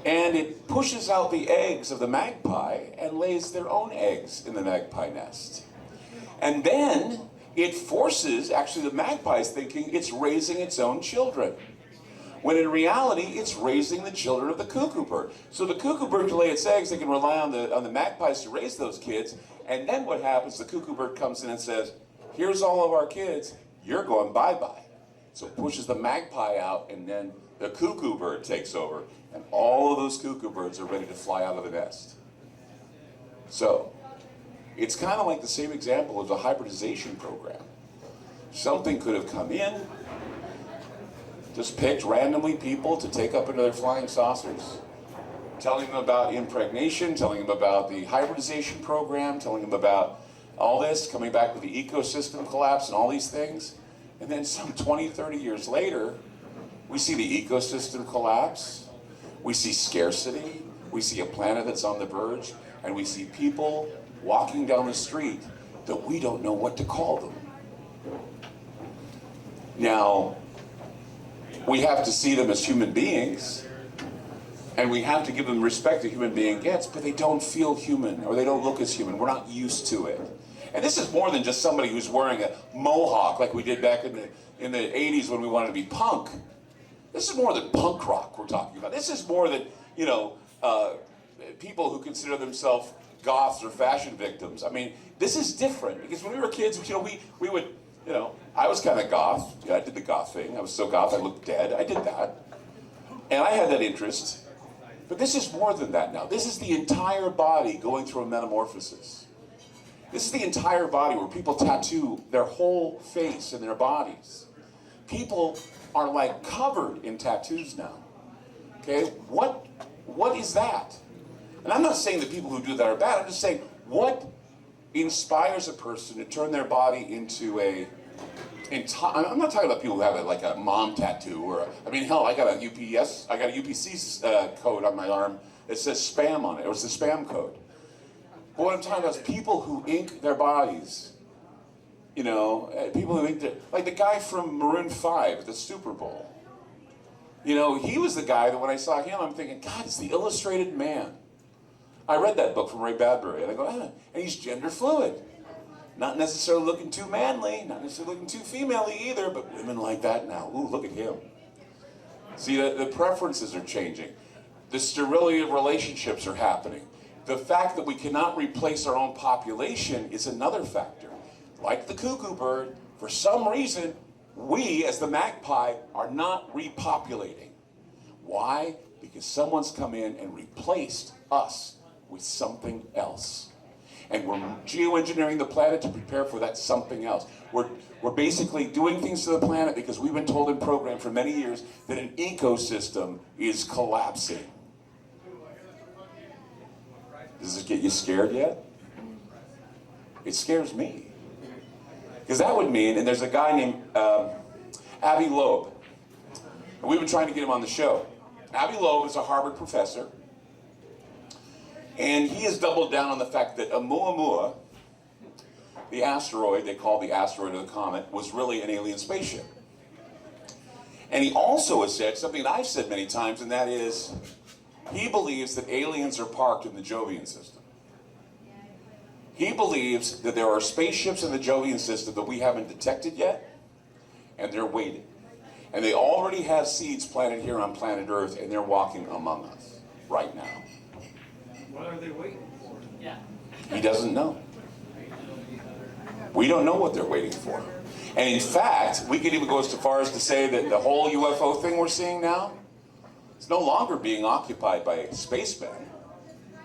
and it pushes out the eggs of the magpie and lays their own eggs in the magpie nest. And then it forces, actually the magpie is thinking it's raising its own children. When in reality, it's raising the children of the cuckoo bird. So the cuckoo bird can lay its eggs, they can rely on the magpies to raise those kids, and then what happens, the cuckoo bird comes in and says, here's all of our kids, you're going bye-bye. So it pushes the magpie out, and then the cuckoo bird takes over, and all of those cuckoo birds are ready to fly out of the nest. So, it's kind of like the same example of the hybridization program. Something could have come in, just picked randomly people to take up into their flying saucers, telling them about impregnation, telling them about the hybridization program, telling them about all this, coming back with the ecosystem collapse and all these things. And then some 20, 30 years later, we see the ecosystem collapse, we see scarcity, we see a planet that's on the verge, and we see people walking down the street that we don't know what to call them. Now, we have to see them as human beings, and we have to give them respect a human being gets, but they don't feel human, or they don't look as human. We're not used to it. And this is more than just somebody who's wearing a mohawk like we did back in the 80s when we wanted to be punk. This is more than punk rock we're talking about. This is more than, people who consider themselves goths or fashion victims. I mean, this is different, because when we were kids, we would, I was kind of goth. Yeah, I did the goth thing. I was so goth I looked dead. I did that. And I had that interest. But this is more than that now. This is the entire body going through a metamorphosis. This is the entire body where people tattoo their whole face and their bodies. People are like covered in tattoos now. Okay, what is that? And I'm not saying that people who do that are bad. I'm just saying, what inspires a person to turn their body into I'm not talking about people who have like a mom tattoo or hell, I got a UPC code on my arm that says spam on it. It was the spam code. But what I'm talking about is people who ink their bodies. People who ink like the guy from Maroon 5 at the Super Bowl. He was the guy that when I saw him, I'm thinking, God, it's the illustrated man. I read that book from Ray Bradbury, and I go, and he's gender fluid. Not necessarily looking too manly, not necessarily looking too femaly either, but women like that now. Ooh, look at him. See, the preferences are changing. The sterility of relationships are happening. The fact that we cannot replace our own population is another factor. Like the cuckoo bird, for some reason, we, as the magpie, are not repopulating. Why? Because someone's come in and replaced us with something else. And we're geoengineering the planet to prepare for that something else. We're basically doing things to the planet because we've been told and programmed for many years that an ecosystem is collapsing. Does this get you scared yet? It scares me. Because that would mean, and there's a guy named Avi Loeb, and we've been trying to get him on the show. Avi Loeb is a Harvard professor, and he has doubled down on the fact that Oumuamua, the asteroid they call the asteroid or the comet, was really an alien spaceship. And he also has said something that I've said many times, and that is, he believes that aliens are parked in the Jovian system. He believes that there are spaceships in the Jovian system that we haven't detected yet, and they're waiting. And they already have seeds planted here on planet Earth, and they're walking among us right now. What are they waiting for? Yeah. He doesn't know. We don't know what they're waiting for. And in fact, we could even go as far as to say that the whole UFO thing we're seeing now, it's no longer being occupied by spacemen.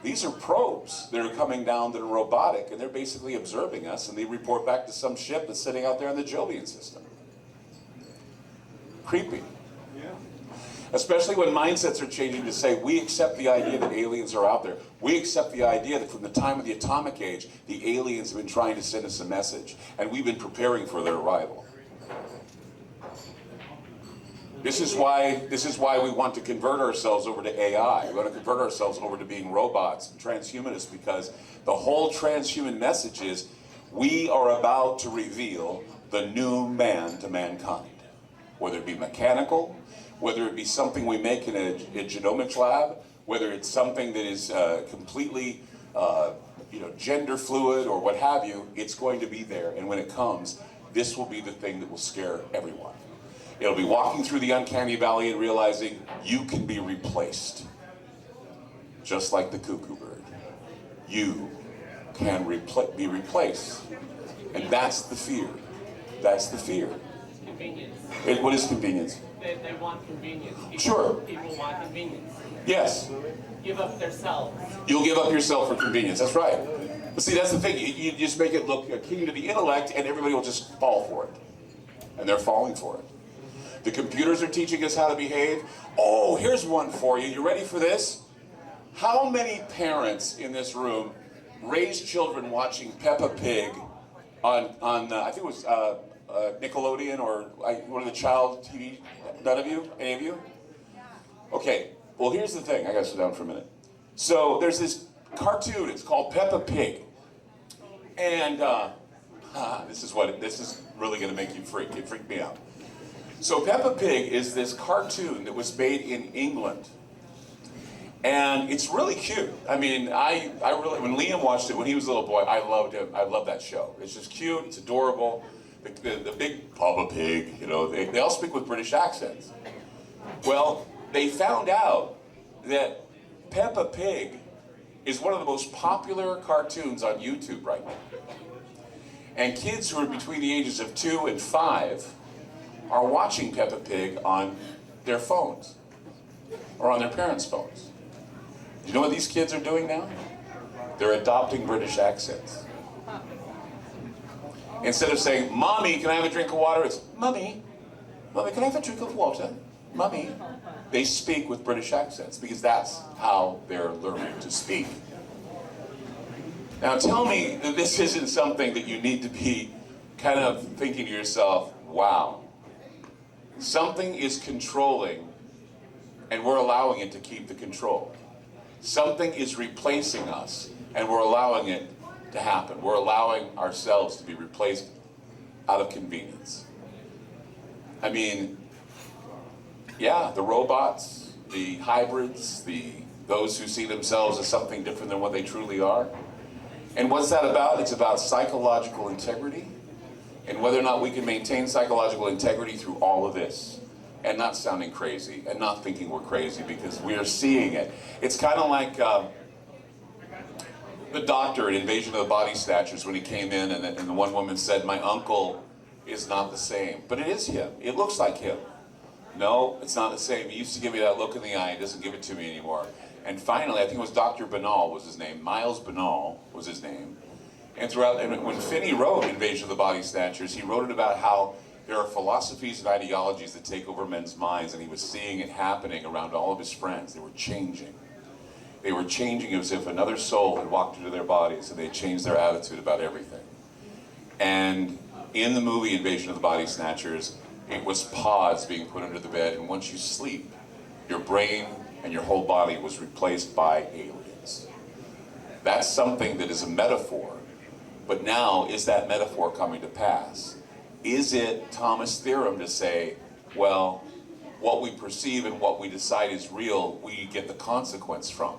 These are probes that are coming down that are robotic, and they're basically observing us, and they report back to some ship that's sitting out there in the Jovian system. Creepy. Yeah. Especially when mindsets are changing to say, we accept the idea that aliens are out there. We accept the idea that from the time of the atomic age, the aliens have been trying to send us a message, and we've been preparing for their arrival. This is why we want to convert ourselves over to AI. We want to convert ourselves over to being robots and transhumanists, because the whole transhuman message is we are about to reveal the new man to mankind. Whether it be mechanical, whether it be something we make in a genomics lab, whether it's something that is completely gender fluid or what have you, it's going to be there. And when it comes, this will be the thing that will scare everyone. It'll be walking through the uncanny valley and realizing you can be replaced. Just like the cuckoo bird. You can be replaced. And that's the fear. That's the fear. Convenience. What is convenience? They want convenience. Sure. People want convenience. Yes. Give up their selves. You'll give up yourself for convenience. That's right. But see, that's the thing. You just make it look akin to the intellect, and everybody will just fall for it. And they're falling for it. The computers are teaching us how to behave. Oh, here's one for you. You ready for this? How many parents in this room raised children watching Peppa Pig on I think it was Nickelodeon or one of the child TV? None of you? Any of you? Okay. Well, here's the thing. I gotta sit down for a minute. So there's this cartoon. It's called Peppa Pig, and this is really gonna make you freak. It freaked me out. So Peppa Pig is this cartoon that was made in England. And it's really cute. I mean, I really, when Liam watched it when he was a little boy, I loved him. I love that show. It's just cute, it's adorable. The big Peppa Pig, they all speak with British accents. Well, they found out that Peppa Pig is one of the most popular cartoons on YouTube right now. And kids who are between the ages of 2 and 5 are watching Peppa Pig on their phones or on their parents' phones. Do you know what these kids are doing now? They're adopting British accents. Instead of saying, "Mommy, can I have a drink of water?" It's, Mommy, can I have a drink of water? Mommy. They speak with British accents because that's how they're learning to speak. Now tell me that this isn't something that you need to be kind of thinking to yourself, wow. Something is controlling, and we're allowing it to keep the control. Something is replacing us, and we're allowing it to happen. We're allowing ourselves to be replaced out of convenience. I mean, yeah, the robots, the hybrids, those who see themselves as something different than what they truly are. And what's that about? It's about psychological integrity. And whether or not we can maintain psychological integrity through all of this, and not sounding crazy, and not thinking we're crazy, because we are seeing it. It's kind of like the doctor in Invasion of the Body Snatchers when he came in, and the one woman said, "My uncle is not the same." But it is him. It looks like him. No, it's not the same. He used to give me that look in the eye. He doesn't give it to me anymore. And finally, I think it was Dr. Banal was his name. Miles Banal was his name. And when Finney wrote Invasion of the Body Snatchers, he wrote it about how there are philosophies and ideologies that take over men's minds, and he was seeing it happening around all of his friends. They were changing. They were changing as if another soul had walked into their bodies, and they changed their attitude about everything. And in the movie Invasion of the Body Snatchers, it was pods being put under the bed, and once you sleep, your brain and your whole body was replaced by aliens. That's something that is a metaphor. But now, is that metaphor coming to pass? Is it Thomas' theorem to say, well, what we perceive and what we decide is real, we get the consequence from?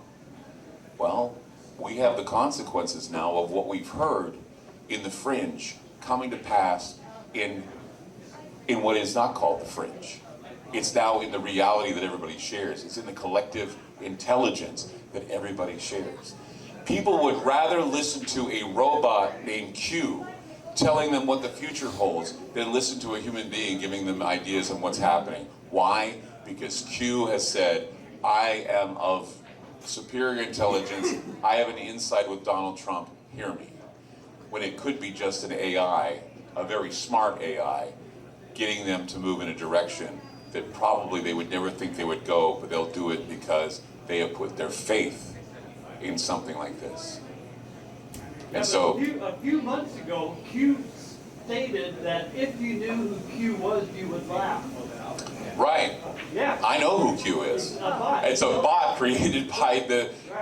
Well, we have the consequences now of what we've heard in the fringe coming to pass in what is not called the fringe. It's now in the reality that everybody shares. It's in the collective intelligence that everybody shares. People would rather listen to a robot named Q telling them what the future holds than listen to a human being giving them ideas on what's happening. Why? Because Q has said, I am of superior intelligence, I have an insight with Donald Trump, hear me. When it could be just an AI, a very smart AI, getting them to move in a direction that probably they would never think they would go, but they'll do it because they have put their faith in something like this. Yeah, And so, a few months ago, Q stated that if you knew who Q was, you would laugh. right, Yeah. I know who Q is. A bot. It's a bot created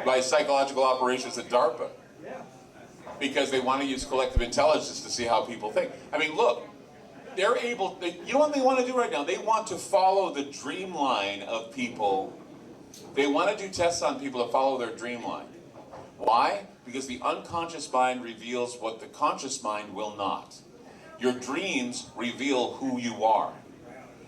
by psychological operations at DARPA, Yeah. because they want to use collective intelligence to see how people think. I mean, look, they're able, you know what they want to do right now? They want to follow the dream line of people. They want to do tests on people to follow their dream line. Why? Because the unconscious mind reveals what the conscious mind will not. Your dreams reveal who you are.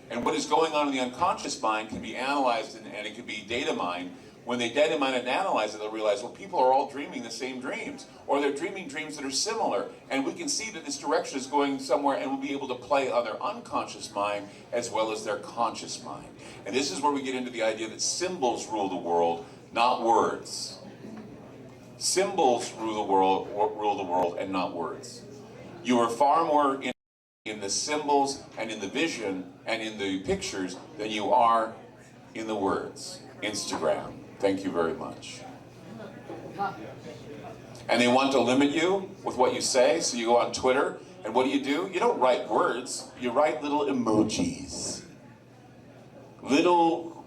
And what is going on in the unconscious mind can be analyzed, and it can be data mined. When they data mine and analyze it, they'll realize, well, people are all dreaming the same dreams, or they're dreaming dreams that are similar, and we can see that this direction is going somewhere, and we'll be able to play on their unconscious mind as well as their conscious mind. And this is where we get into the idea that symbols rule the world, not words. Symbols rule the world, and not words. You are far more in the symbols and in the vision and in the pictures than you are in the words. Instagram. Thank you very much. And they want to limit you with what you say, so you go on Twitter, and what do? You don't write words, you write little emojis. Little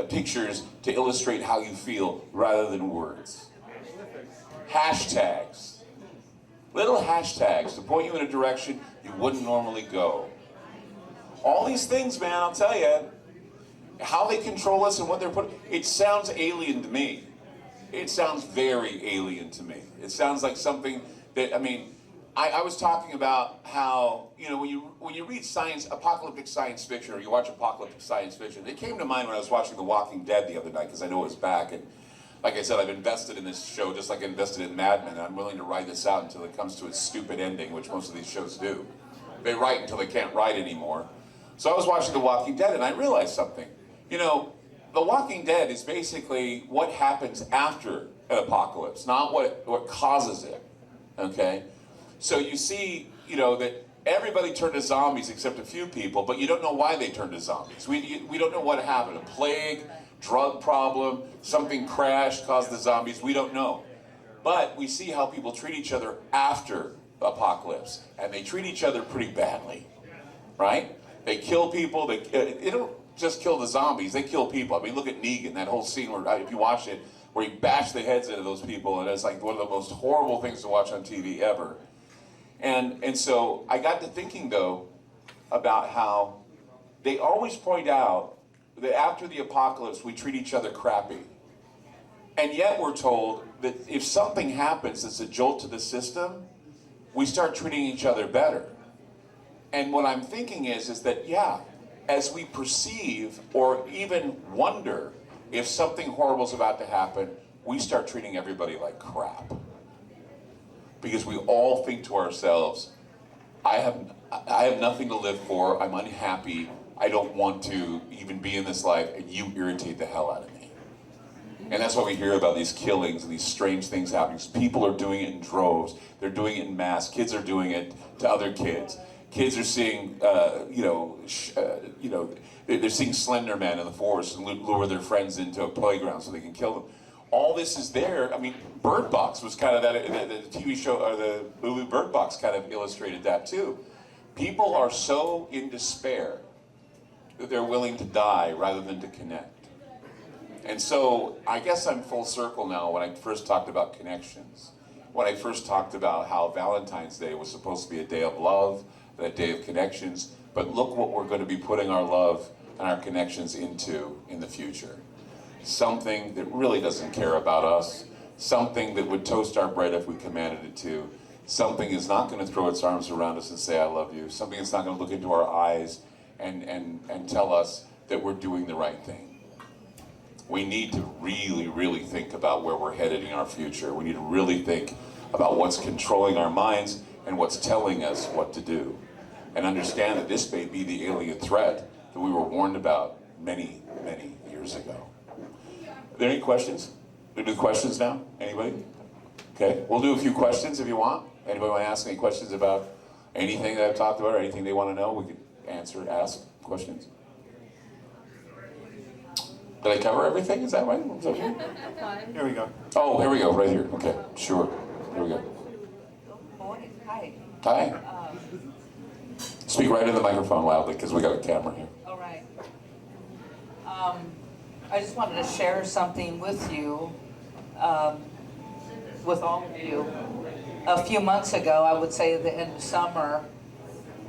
pictures to illustrate how you feel rather than words. Hashtags. Little hashtags to point you in a direction you wouldn't normally go. All these things, man, I'll tell you, how they control us and what they're putting, it sounds alien to me. It sounds very alien to me. It sounds like something that, I mean, I was talking about how, you know, when you read apocalyptic science fiction, or you watch apocalyptic science fiction, it came to mind when I was watching The Walking Dead the other night, because I know it was back, and like I said, I've invested in this show just like I invested in Mad Men, and I'm willing to ride this out until it comes to its stupid ending, which most of these shows do. They write until they can't write anymore. So I was watching The Walking Dead, and I realized something. You know, The Walking Dead is basically what happens after an apocalypse, not what causes it, okay? So you see, you know, that everybody turned to zombies except a few people, but you don't know why they turned to zombies. We don't know what happened. A plague, drug problem, something crashed, caused the zombies. We don't know. But we see how people treat each other after the apocalypse, and they treat each other pretty badly, right? They kill people. They don't just kill the zombies. They kill people. I mean, look at Negan, that whole scene where, if you watch it, where he bashed the heads into those people, and it's like one of the most horrible things to watch on TV ever. And so I got to thinking, though, about how they always point out that after the apocalypse, we treat each other crappy. And yet we're told that if something happens that's a jolt to the system, we start treating each other better. And what I'm thinking is that, yeah, as we perceive or even wonder if something horrible is about to happen, we start treating everybody like crap. Because we all think to ourselves, I have nothing to live for, I'm unhappy, I don't want to even be in this life, and you irritate the hell out of me. And that's why we hear about these killings and these strange things happening. People are doing it in droves, they're doing it in mass, kids are doing it to other kids. Kids are seeing, they're seeing Slender Man in the forest and lure their friends into a playground so they can kill them. All this is there. I mean, Bird Box was kind of that, the TV show, or the movie Bird Box kind of illustrated that too. People are so in despair that they're willing to die rather than to connect. And so I guess I'm full circle now when I first talked about connections. When I first talked about how Valentine's Day was supposed to be a day of love, a day of connections, but look what we're going to be putting our love and our connections into in the future. Something that really doesn't care about us, something that would toast our bread if we commanded it to, something is not going to throw its arms around us and say, I love you, something that's not going to look into our eyes and tell us that we're doing the right thing. We need to really, really think about where we're headed in our future. We need to really think about what's controlling our minds and what's telling us what to do. And understand that this may be the alien threat that we were warned about many, many years ago. Are there any questions? We do questions now? Anybody? Okay, we'll do a few questions if you want. Anybody want to ask any questions about anything that I've talked about or anything they want to know? We can answer, ask. Questions? Did I cover everything? Is that right? Was that right? Here we go. Oh, here we go, right here. Okay, sure. Here we go. Morning. Hi. Hi. Speak right in the microphone loudly because we got a camera here. All right. I just wanted to share something with you, with all of you. A few months ago, I would say the end of summer,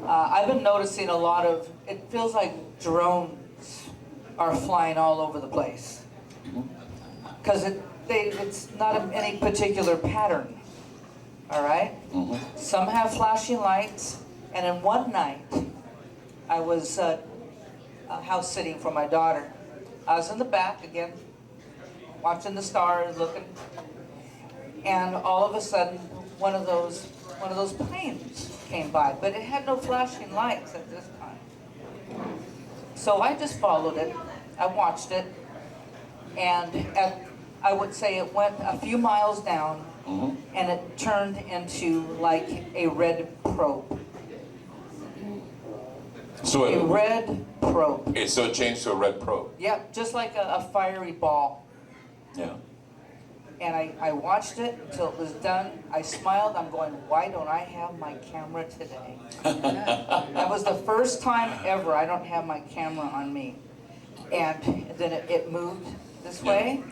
I've been noticing a lot of, it feels like drones are flying all over the place. Because it's not any particular pattern, all right? Some have flashing lights, and in one night, I was house sitting for my daughter. I was in the back again, watching the stars, looking, and all of a sudden, one of those planes came by, but it had no flashing lights at this time. So I just followed it. I watched it, and I would say it went a few miles down, and it turned into like a red probe. So A red probe. okay, so it changed to a red probe. Yep, just like a fiery ball. Yeah. And I watched it until it was done. I smiled. I'm going, why don't I have my camera today? That was the first time ever I don't have my camera on me. And then it moved this way,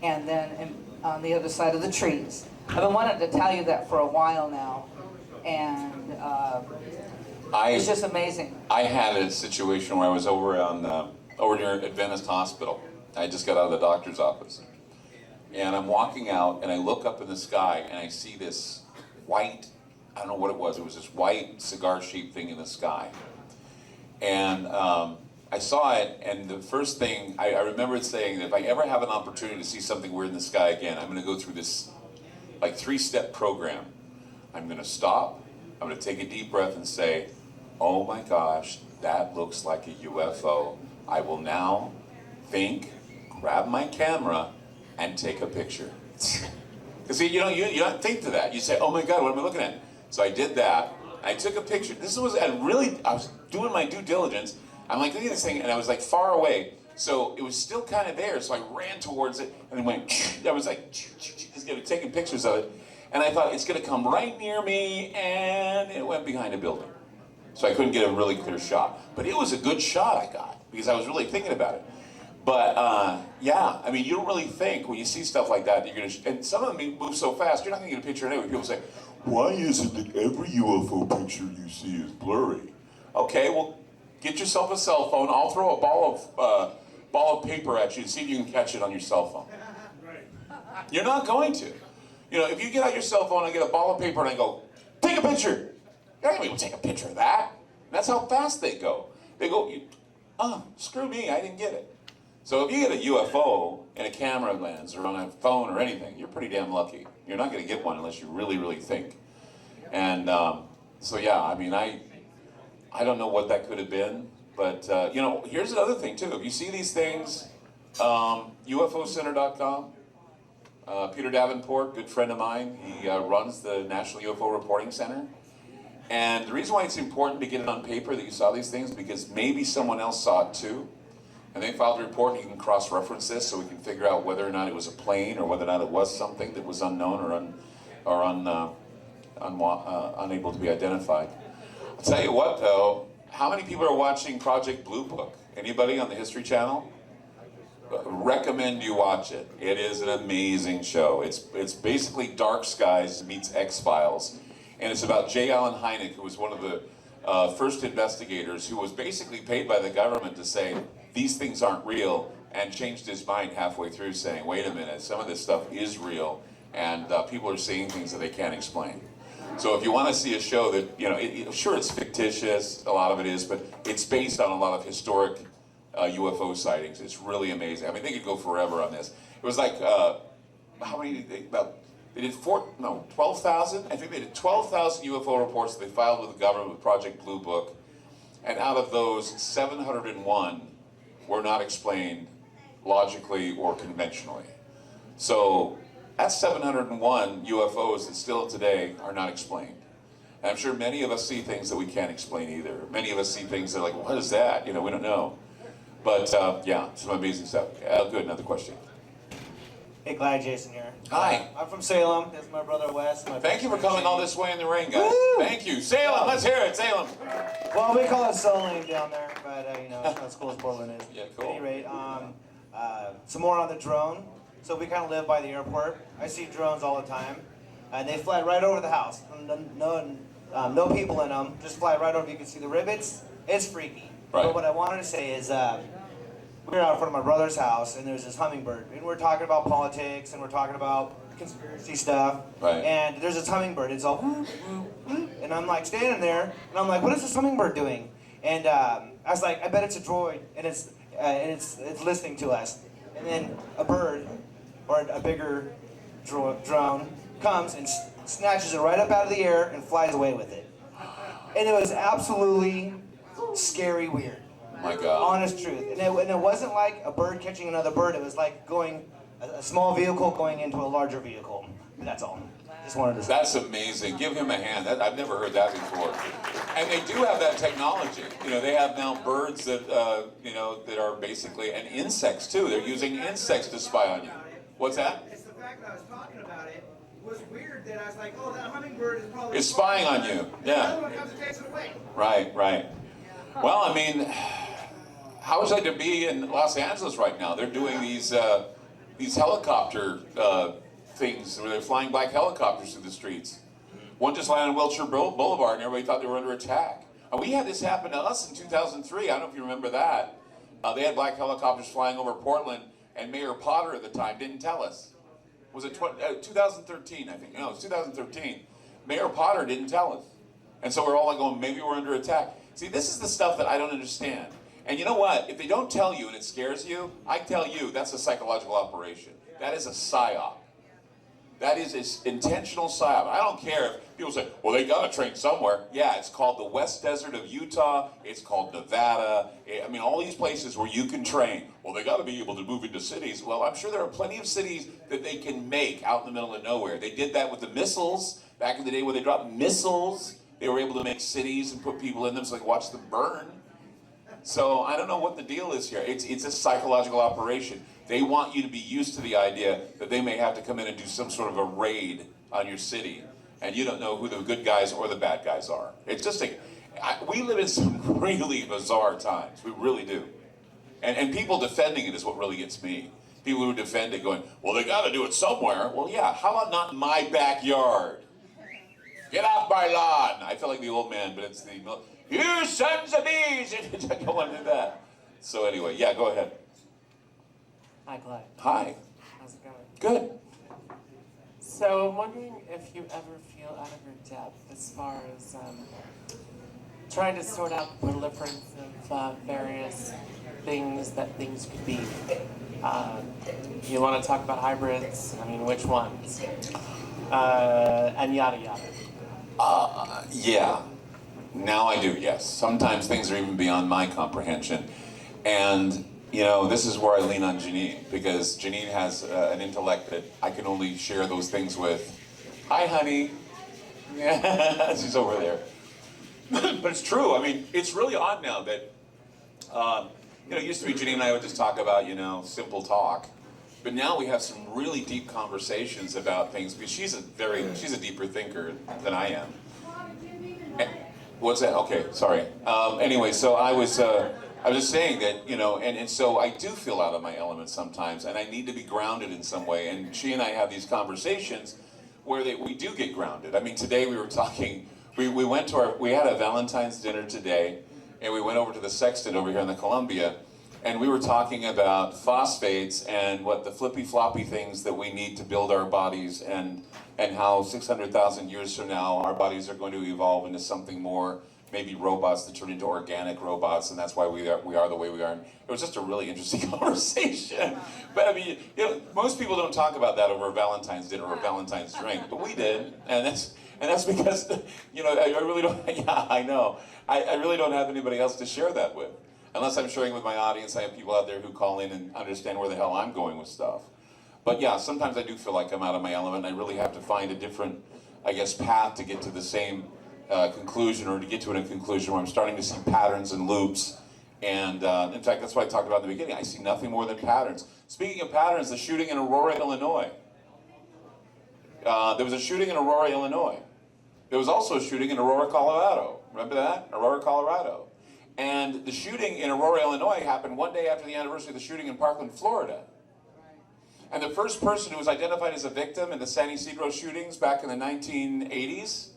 and then on the other side of the trees. I've been wanting to tell you that for a while now, and it's just amazing. I had a situation where I was over near Adventist Hospital. I just got out of the doctor's office. And I'm walking out, and I look up in the sky, and I see this white, I don't know what it was this white cigar-shaped thing in the sky. And I saw it, and the first thing, I remember it saying that if I ever have an opportunity to see something weird in the sky again, I'm going to go through this like 3-step program. I'm going to stop, I'm going to take a deep breath and say, oh my gosh, that looks like a UFO. I will now think, grab my camera, and take a picture. Because see, you don't think to that. You say, oh my God, what am I looking at? So I did that. I took a picture. I was doing my due diligence. I'm like, look at this thing, and I was like far away. So it was still kind of there, so I ran towards it, and it went, I was like, just taking pictures of it. And I thought, it's gonna come right near me, and it went behind a building. So I couldn't get a really clear shot. But it was a good shot I got, because I was really thinking about it. But yeah, I mean, you don't really think when you see stuff like that, you're gonna, and some of them move so fast, you're not gonna get a picture anyway. People say, why is it that every UFO picture you see is blurry? Okay, well, get yourself a cell phone. I'll throw a ball of paper at you and see if you can catch it on your cell phone. You're not going to. You know, if you get out your cell phone and get a ball of paper and I go, take a picture. You're not gonna take a picture of that. That's how fast they go. They go, screw me, I didn't get it. So if you get a UFO in a camera lens or on a phone or anything, you're pretty damn lucky. You're not going to get one unless you really, really think. And so yeah, I mean, I don't know what that could have been, but you know, here's another thing too. If you see these things, UFOcenter.com, Peter Davenport, good friend of mine, he runs the National UFO Reporting Center. And the reason why it's important to get it on paper that you saw these things, because maybe someone else saw it too. And they filed a report, and you can cross-reference this so we can figure out whether or not it was a plane or whether or not it was something that was unknown or unable to be identified. I'll tell you what, though, how many people are watching Project Blue Book? Anybody on the History Channel? Recommend you watch it. It is an amazing show. It's basically Dark Skies meets X-Files, and it's about J. Allen Hynek, who was one of the first investigators who was basically paid by the government to say, these things aren't real, and changed his mind halfway through saying, wait a minute, some of this stuff is real, and people are seeing things that they can't explain. So if you want to see a show that, you know, sure it's fictitious, a lot of it is, but it's based on a lot of historic UFO sightings. It's really amazing. I mean, they could go forever on this. It was like, how many, they did 12,000? I think they did 12,000 UFO reports that they filed with the government with Project Blue Book, and out of those, 701 were not explained logically or conventionally. So that's 701 UFOs that still today are not explained. And I'm sure many of us see things that we can't explain either. Many of us see things that are like, what is that? You know, we don't know. But yeah, some amazing stuff. Good, another question. Hey Clyde, Jason here. Hi. I'm from Salem. This is my brother Wes. My Thank you for coming all this way in the rain, guys. Woo! Thank you. Salem, let's hear it, Salem. Well, we call it Soul Lane down there, but you know, it's not as cool as Portland is. Yeah, cool. At any rate, some more on the drone. So we kind of live by the airport. I see drones all the time, and they fly right over the house. No people in them, just fly right over. You can see the rivets. It's freaky. Right. But what I wanted to say is, we were out in front of my brother's house, and there's this hummingbird, and we're talking about politics, and we're talking about conspiracy stuff. Right. And there's this hummingbird. It's all whoop, whoop, whoop, and I'm like standing there, and I'm like, what is this hummingbird doing? And I was like, I bet it's a droid, and it's listening to us. And then a bird, or a bigger drone, comes and snatches it right up out of the air and flies away with it. And it was absolutely scary weird. My God. Honest truth. And it wasn't like a bird catching another bird. It was like a small vehicle going into a larger vehicle. And that's all. Just wanted to say. That's amazing. Give him a hand. I've never heard that before. And they do have that technology. You know, they have now birds that, that are basically, and insects too. They're using insects to spy on you. What's that? It's the fact that I was talking about it was weird that I was like, oh, that hummingbird is probably It's spying on you. Yeah. Another one comes and takes it away. Right, right. Well, I mean, how would you like to be in Los Angeles right now? They're doing these helicopter things where they're flying black helicopters through the streets. One just landed on Wilshire Boulevard, and everybody thought they were under attack. And we had this happen to us in 2003. I don't know if you remember that. They had black helicopters flying over Portland, and Mayor Potter at the time didn't tell us. Was it 2013, I think? No, it was 2013. Mayor Potter didn't tell us. And so we're all like going, maybe we're under attack. See, this is the stuff that I don't understand. And you know what? If they don't tell you and it scares you, I tell you that's a psychological operation. That is a psyop. That is an intentional psyop. I don't care if people say, well, they got to train somewhere. Yeah, it's called the West Desert of Utah. It's called Nevada. I mean, all these places where you can train. Well, they got to be able to move into cities. Well, I'm sure there are plenty of cities that they can make out in the middle of nowhere. They did that with the missiles back in the day where they dropped missiles. They were able to make cities and put people in them so they could watch them burn. So I don't know what the deal is here. It's a psychological operation. They want you to be used to the idea that they may have to come in and do some sort of a raid on your city, and you don't know who the good guys or the bad guys are. It's just we live in some really bizarre times. We really do. And people defending it is what really gets me. People who defend it going, well, they got to do it somewhere. Well, yeah, how about not in my backyard? Get off my lawn. I feel like the old man, but it's the, you sons of bees. I don't want to do that. So anyway, yeah, go ahead. Hi, Clyde. Hi. How's it going? Good. So I'm wondering if you ever feel out of your depth as far as trying to sort out the proliferance of various things that things could be. You want to talk about hybrids? I mean, which ones? And yada yada. Yeah. Now I do, yes. Sometimes things are even beyond my comprehension. And, you know, this is where I lean on Janine, because Janine has an intellect that I can only share those things with. Hi, honey. Yeah, she's over there. But it's true. I mean, it's really odd now that, it used to be Janine and I would just talk about, simple talk. But now we have some really deep conversations about things, because she's a deeper thinker than I am. What's that? Okay, sorry. Anyway, so I was just saying that, and so I do feel out of my element sometimes, and I need to be grounded in some way. And she and I have these conversations where we do get grounded. I mean, today we were talking, we had a Valentine's dinner today, and we went over to the Sexton over here in the Columbia, and we were talking about phosphates and what the flippy floppy things that we need to build our bodies, and how 600,000 years from now our bodies are going to evolve into something more, maybe robots that turn into organic robots, and that's why we are the way we are. And it was just a really interesting conversation. But I mean, most people don't talk about that over a Valentine's dinner or a Valentine's drink, but we did, and that's because I really don't. Yeah, I know. I really don't have anybody else to share that with. Unless I'm sharing with my audience, I have people out there who call in and understand where the hell I'm going with stuff. But yeah, sometimes I do feel like I'm out of my element. I really have to find a different, path to get to the same conclusion, or to get to a conclusion where I'm starting to see patterns and loops. And in fact, that's what I talked about in the beginning. I see nothing more than patterns. Speaking of patterns, the shooting in Aurora, Illinois. There was a shooting in Aurora, Illinois. There was also a shooting in Aurora, Colorado. Remember that? Aurora, Colorado. And the shooting in Aurora, Illinois happened one day after the anniversary of the shooting in Parkland, Florida. And the first person who was identified as a victim in the San Ysidro shootings back in the 1980s,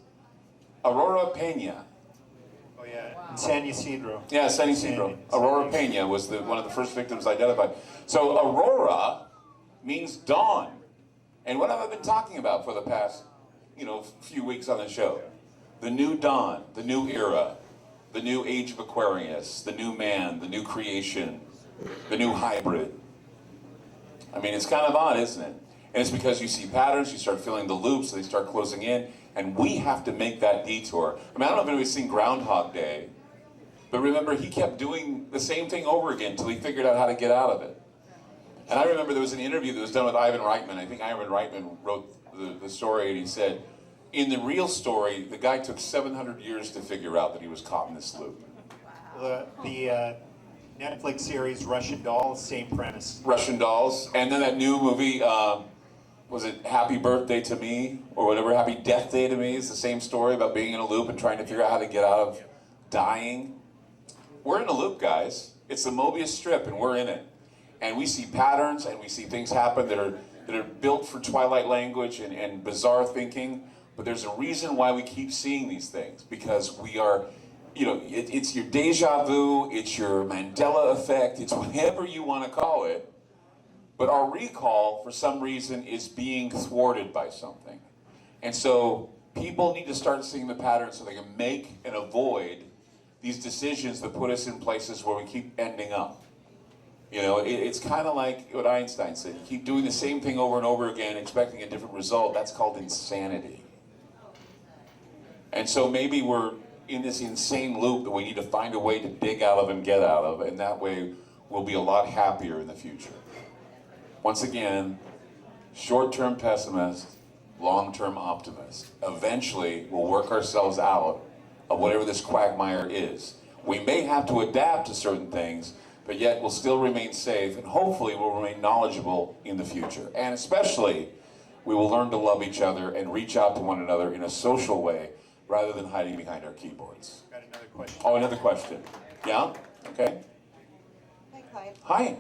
Aurora Pena. Oh yeah, San Ysidro. Yeah, San Ysidro. Aurora Pena was one of the first victims identified. So Aurora means dawn. And what have I been talking about for the past, few weeks on the show? The new dawn, the new era, the new age of Aquarius, the new man, the new creation, the new hybrid. I mean, it's kind of odd, isn't it? And it's because you see patterns, you start feeling the loops, they start closing in, and we have to make that detour. I mean, I don't know if anybody's seen Groundhog Day, but remember, he kept doing the same thing over again until he figured out how to get out of it. And I remember there was an interview that was done with Ivan Reitman. I think Ivan Reitman wrote the story, and he said, in the real story, the guy took 700 years to figure out that he was caught in this loop. The Netflix series Russian Doll, same premise. Russian Dolls, and then that new movie, was it Happy Birthday to Me, or whatever, Happy Death Day to Me, is the same story about being in a loop and trying to figure out how to get out of dying. We're in a loop, guys. It's the Mobius strip, and we're in it. And we see patterns, and we see things happen that are built for Twilight language and bizarre thinking, but there's a reason why we keep seeing these things, because we are, it's your deja vu, it's your Mandela effect, it's whatever you want to call it, but our recall, for some reason, is being thwarted by something. And so people need to start seeing the patterns so they can make and avoid these decisions that put us in places where we keep ending up. It's kind of like what Einstein said. You keep doing the same thing over and over again, expecting a different result. That's called insanity. And so maybe we're in this insane loop that we need to find a way to dig out of and get out of, and that way we'll be a lot happier in the future. Once again, short-term pessimist, long-term optimist. Eventually, we'll work ourselves out of whatever this quagmire is. We may have to adapt to certain things, but yet we'll still remain safe, and hopefully we'll remain knowledgeable in the future. And especially, we will learn to love each other and reach out to one another in a social way, rather than hiding behind our keyboards. Got another question. Oh, another question. Yeah? Okay. Hi, Clyde. Hi.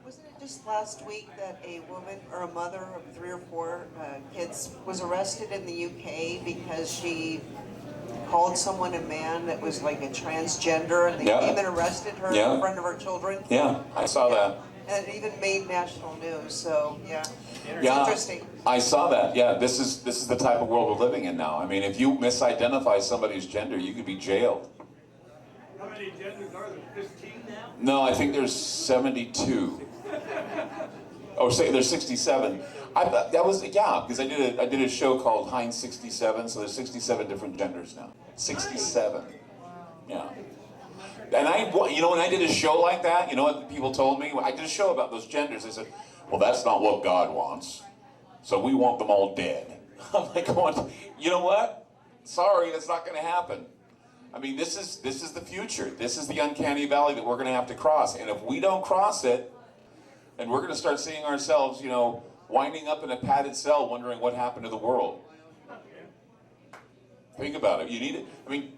Wasn't it just last week that a woman or a mother of 3 or 4 kids was arrested in the UK because she called someone a man that was like a transgender, and they Yeah. came and arrested her Yeah. in front of her children? Yeah, I saw that. And it even made national news, so yeah. It's Yeah, interesting. I saw that. Yeah, this is the type of world we're living in now. I mean, if you misidentify somebody's gender, you could be jailed. How many genders are there? 15 now? No, I think there's 72. Or say there's 67. I thought that was because I did a show called Heinz 67, so there's 67 different genders now. 67. Yeah. And when I did a show like that, you know what people told me? I did a show about those genders. They said, well, that's not what God wants. So we want them all dead. I'm like, you know what? Sorry, that's not going to happen. I mean, this is the future. This is the uncanny valley that we're going to have to cross. And if we don't cross it, then we're going to start seeing ourselves, winding up in a padded cell wondering what happened to the world. Think about it. You need it. I mean,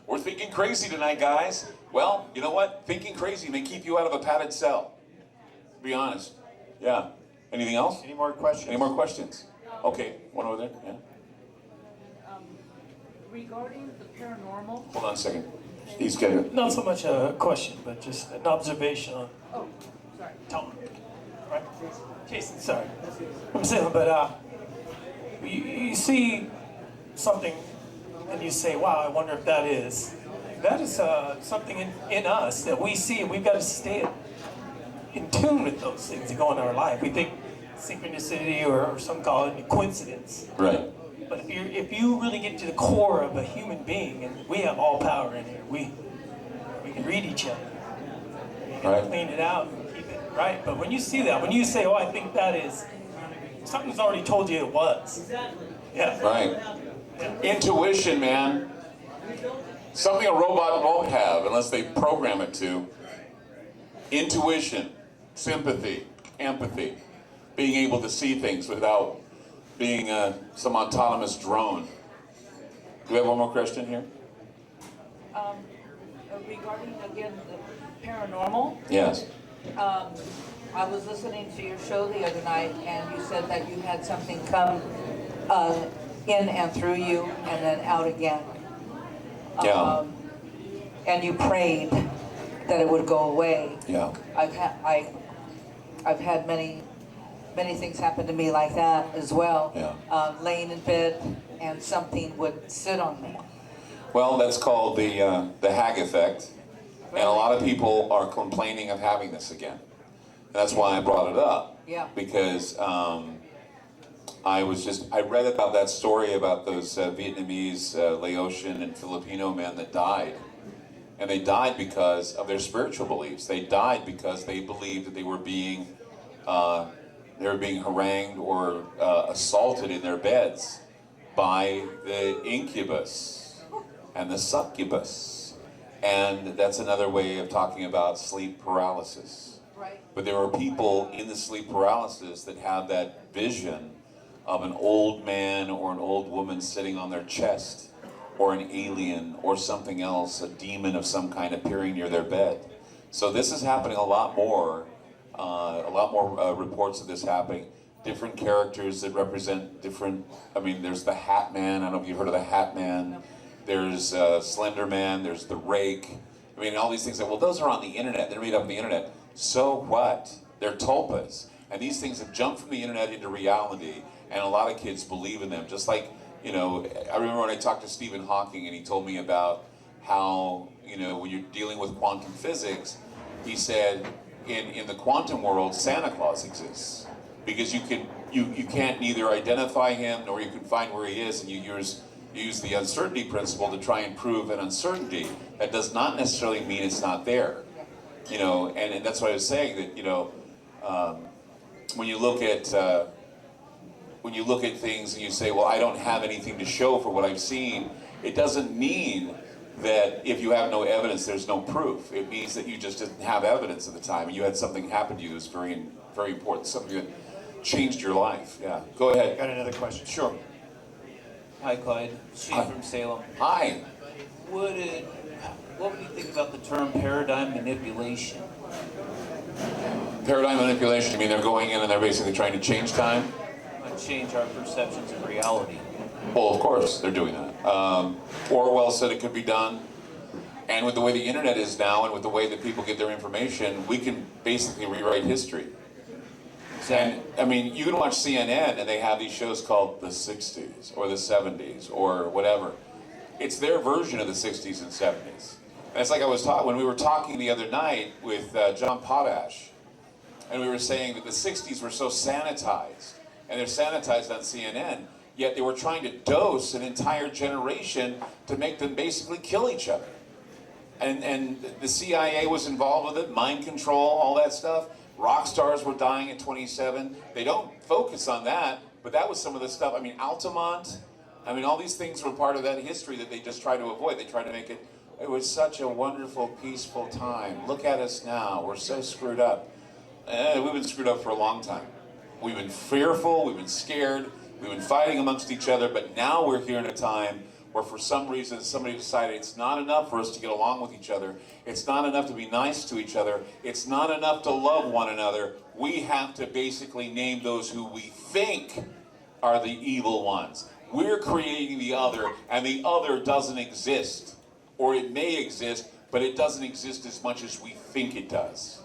we're thinking crazy tonight, guys. Well, you know what? Thinking crazy may keep you out of a padded cell. To be honest. Yeah. Anything else? Any more questions? Any more questions? Okay, one over there. Yeah. Regarding the paranormal. Hold on a second. He's getting. Not so much a question, but just an observation on Tom. Right? Jason, sorry. I'm saying, but you see something and you say, wow, I wonder if that is. That is something in us that we see, and we've got to stay in tune with those things that go on in our life. We think synchronicity, or some call it coincidence. Right. But if you really get to the core of a human being, and we have all power in here, we can read each other. We can Right. clean it out and keep it right. But when you see that, when you say, oh, I think that is, something's already told you it was. Exactly. Yeah. Right. Intuition, man. something a robot won't have unless they program it to. Intuition, sympathy, empathy, being able to see things without being some autonomous drone. Do we have one more question here? Regarding, again, the paranormal, Yes. I was listening to your show the other night, and you said that you had something come in and through you and then out again. Yeah. And you prayed that it would go away. Yeah. I've had many things happen to me like that as well. Yeah. Laying in bed and something would sit on me. Well, that's called the hag effect, and a lot of people are complaining of having this again. And that's why I brought it up. Yeah. Because I read about that story about those Vietnamese, Laotian, and Filipino men that died. And they died because of their spiritual beliefs. They died because they believed that they were being harangued or assaulted in their beds by the incubus and the succubus. And that's another way of talking about sleep paralysis. Right. But there are people in the sleep paralysis that have that vision of an old man or an old woman sitting on their chest, or an alien, or something else, a demon of some kind appearing near their bed. So this is happening a lot more reports of this happening. Different characters that represent different, there's the Hat Man, I don't know if you've heard of the Hat Man. No. There's Slender Man, there's the Rake. All these things that, well, those are on the internet, they're made up on the internet. So what? They're tulpas. And these things have jumped from the internet into reality, and a lot of kids believe in them. Just like, I remember when I talked to Stephen Hawking and he told me about how, when you're dealing with quantum physics, he said, in the quantum world, Santa Claus exists. Because you can't neither identify him nor you can find where he is, and you use the uncertainty principle to try and prove an uncertainty. That does not necessarily mean it's not there. And that's what I was saying, that, when you look at things and you say, well, I don't have anything to show for what I've seen, it doesn't mean that if you have no evidence, there's no proof. It means that you just didn't have evidence at the time, and you had something happen to you that was very, very important, something that changed your life. Yeah, go ahead. Got another question? Sure. Hi, Clyde. Steve from Salem. Hi. What would you think about the term paradigm manipulation? Paradigm manipulation, you mean they're going in and they're basically trying to change time? Change our perceptions of reality. Well, of course they're doing that. Orwell said it could be done. And with the way the internet is now and with the way that people get their information, we can basically rewrite history. And, you can watch CNN and they have these shows called the 60s or the 70s or whatever. It's their version of the 60s and 70s. And it's like I was when we were talking the other night with John Potash, and we were saying that the 60s were so sanitized, and they're sanitized on CNN, yet they were trying to dose an entire generation to make them basically kill each other. And the CIA was involved with it, mind control, all that stuff. Rock stars were dying at 27. They don't focus on that, but that was some of the stuff. Altamont, all these things were part of that history that they just try to avoid. They try to make it was such a wonderful, peaceful time. Look at us now, we're so screwed up. We've been screwed up for a long time. We've been fearful, we've been scared, we've been fighting amongst each other, but now we're here in a time where for some reason somebody decided it's not enough for us to get along with each other, it's not enough to be nice to each other, it's not enough to love one another. We have to basically name those who we think are the evil ones. We're creating the other, and the other doesn't exist. Or it may exist, but it doesn't exist as much as we think it does.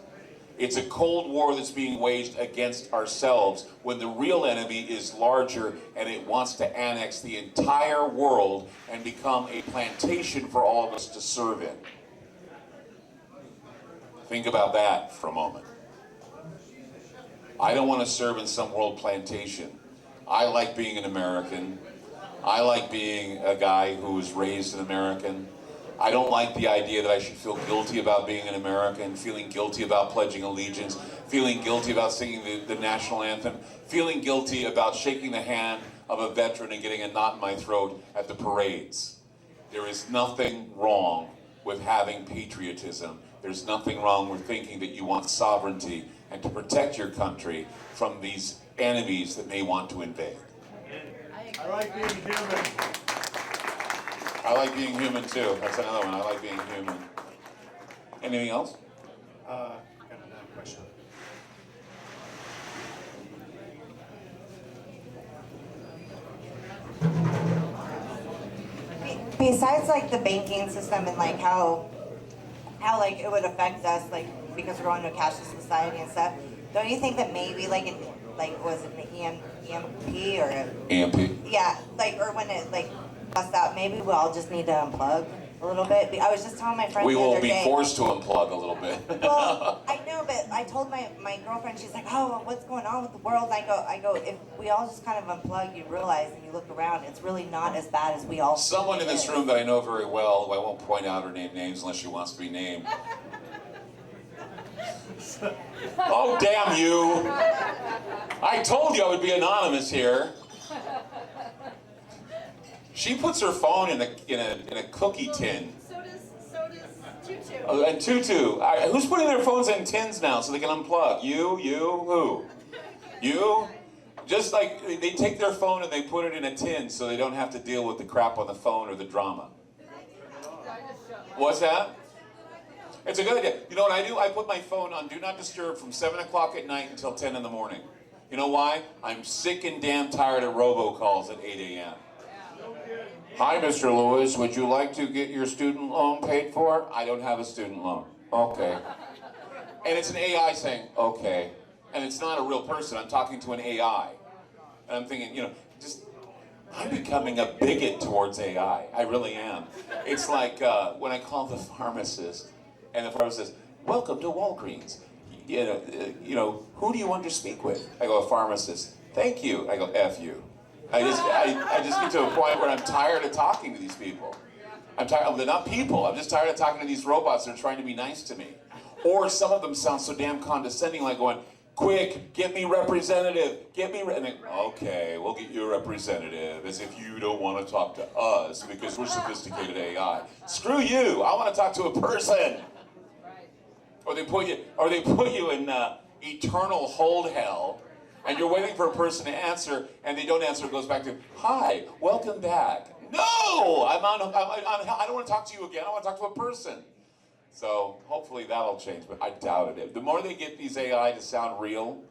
It's a Cold War that's being waged against ourselves when the real enemy is larger and it wants to annex the entire world and become a plantation for all of us to serve in. Think about that for a moment. I don't want to serve in some world plantation. I like being an American. I like being a guy who was raised an American. I don't like the idea that I should feel guilty about being an American, feeling guilty about pledging allegiance, feeling guilty about singing the national anthem, feeling guilty about shaking the hand of a veteran and getting a knot in my throat at the parades. There is nothing wrong with having patriotism. There's nothing wrong with thinking that you want sovereignty and to protect your country from these enemies that may want to invade. I like being human. I like being human too. That's another one. I like being human. Anything else? Got another question. Besides like the banking system and like how like it would affect us like because we're going to a cashless society and stuff, don't you think that maybe like in like was it an EMP or EMP. yeah, like or when it like busts out, maybe we all just need to unplug a little bit. I was just telling my friend We the will other be day. forced to unplug a little bit. Well, I know, but I told my girlfriend, she's like, oh, what's going on with the world? I go, if we all just kind of unplug, you realize and you look around, it's really not as bad as we all think Someone in it this is. room that I know very well, who I won't point out her names unless she wants to be named. Oh, damn you! I told you I would be anonymous here. She puts her phone in a cookie tin. So does Tutu. Oh, and Tutu. Who's putting their phones in tins now so they can unplug? You, who? You? Just like they take their phone and they put it in a tin so they don't have to deal with the crap on the phone or the drama. What's that? It's a good idea. You know what I do? I put my phone on Do Not Disturb from 7 o'clock at night until 10 in the morning. You know why? I'm sick and damn tired of robocalls at 8 a.m. Hi, Mr. Lewis. Would you like to get your student loan paid for? I don't have a student loan. Okay. And it's an AI saying, okay. And it's not a real person. I'm talking to an AI. And I'm thinking, I'm becoming a bigot towards AI. I really am. It's like when I call the pharmacist, and the pharmacist says, welcome to Walgreens. Who do you want to speak with? I go, a pharmacist. Thank you. I go, F you. I just get to a point where I'm tired of talking to these people. I'm tired. They're not people. I'm just tired of talking to these robots that are trying to be nice to me. Or some of them sound so damn condescending, like going, quick, get me representative, get me and then, okay, we'll get you a representative, as if you don't want to talk to us because we're sophisticated AI. Screw you, I want to talk to a person. Or they put you in eternal hold hell, and you're waiting for a person to answer, and they don't answer. It goes back to, hi, welcome back. No, I don't want to talk to you again. I want to talk to a person. So hopefully that'll change, but I doubt it. The more they get these AI to sound real,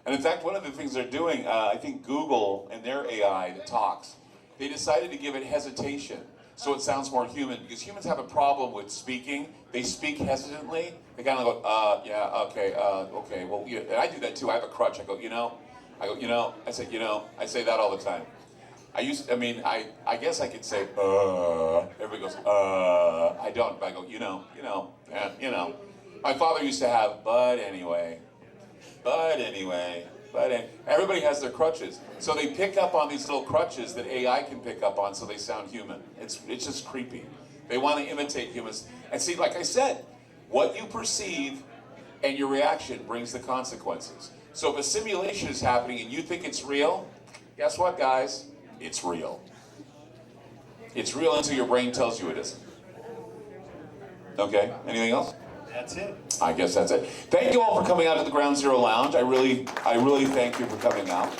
and in fact, one of the things they're doing, I think Google and their AI that talks, they decided to give it hesitation so it sounds more human, because humans have a problem with speaking. They speak hesitantly. They kind of go, yeah, okay, well, yeah. And I do that too. I have a crutch. I go, I say that all the time. I guess I could say, everybody goes, I don't, but I go, My father used to have, but anyway. Everybody has their crutches. So they pick up on these little crutches that AI can pick up on so they sound human. It's just creepy. They want to imitate humans. And see, like I said, what you perceive and your reaction brings the consequences. So if a simulation is happening and you think it's real, guess what, guys? It's real. It's real until your brain tells you it isn't. Okay, anything else? That's it. I guess that's it. Thank you all for coming out to the Ground Zero Lounge. I really thank you for coming out.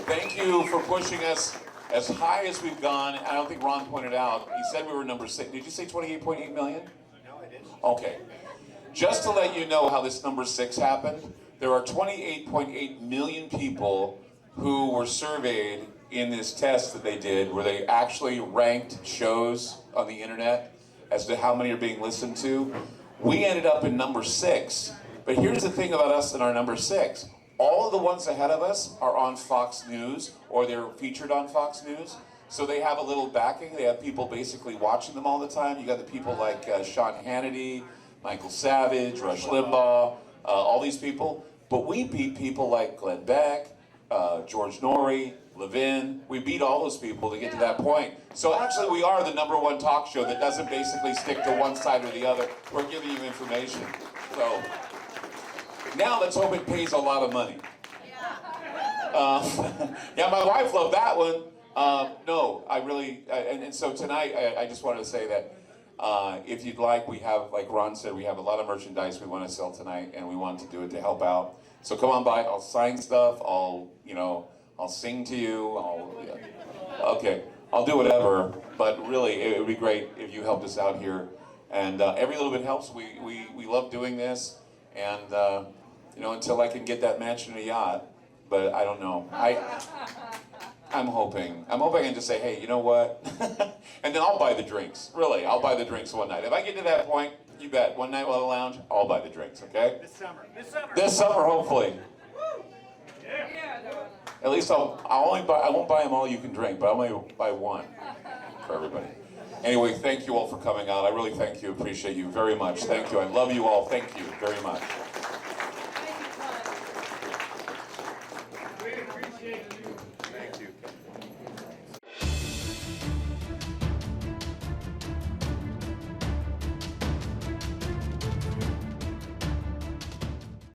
Thank you for pushing us as high as we've gone. I don't think Ron pointed out, he said we were number 6. Did you say 28.8 million? No, I didn't. Okay. Just to let you know how this number 6 happened, there are 28.8 million people who were surveyed in this test that they did, where they actually ranked shows on the internet as to how many are being listened to. We ended up in number 6. But here's the thing about us and our number 6. All of the ones ahead of us are on Fox News, or they're featured on Fox News. So they have a little backing. They have people basically watching them all the time. You got the people like Sean Hannity, Michael Savage, Rush Limbaugh, all these people. But we beat people like Glenn Beck, George Norrie, Levin. We beat all those people to get to that point. So actually we are the number 1 talk show that doesn't basically stick to one side or the other. We're giving you information. So now let's hope it pays a lot of money. Yeah, my wife loved that one. No, I really, and so tonight, I just wanted to say that if you'd like, we have, like Ron said, we have a lot of merchandise we want to sell tonight, and we want to do it to help out. So come on by, I'll sign stuff, I'll sing to you, okay, I'll do whatever, but really, it would be great if you helped us out here. And every little bit helps. We love doing this, and until I can get that mansion and a yacht, but I don't know. I'm hoping I can just say, hey, you know what? And then I'll buy the drinks. Really, I'll buy the drinks one night. If I get to that point, you bet. One night we'll have a lounge. I'll buy the drinks. Okay? This summer. This summer, hopefully. At least I won't buy them all you can drink, but I'll only buy one for everybody. Anyway, thank you all for coming out. I really thank you. Appreciate you very much. Thank you. I love you all. Thank you very much. We appreciate you.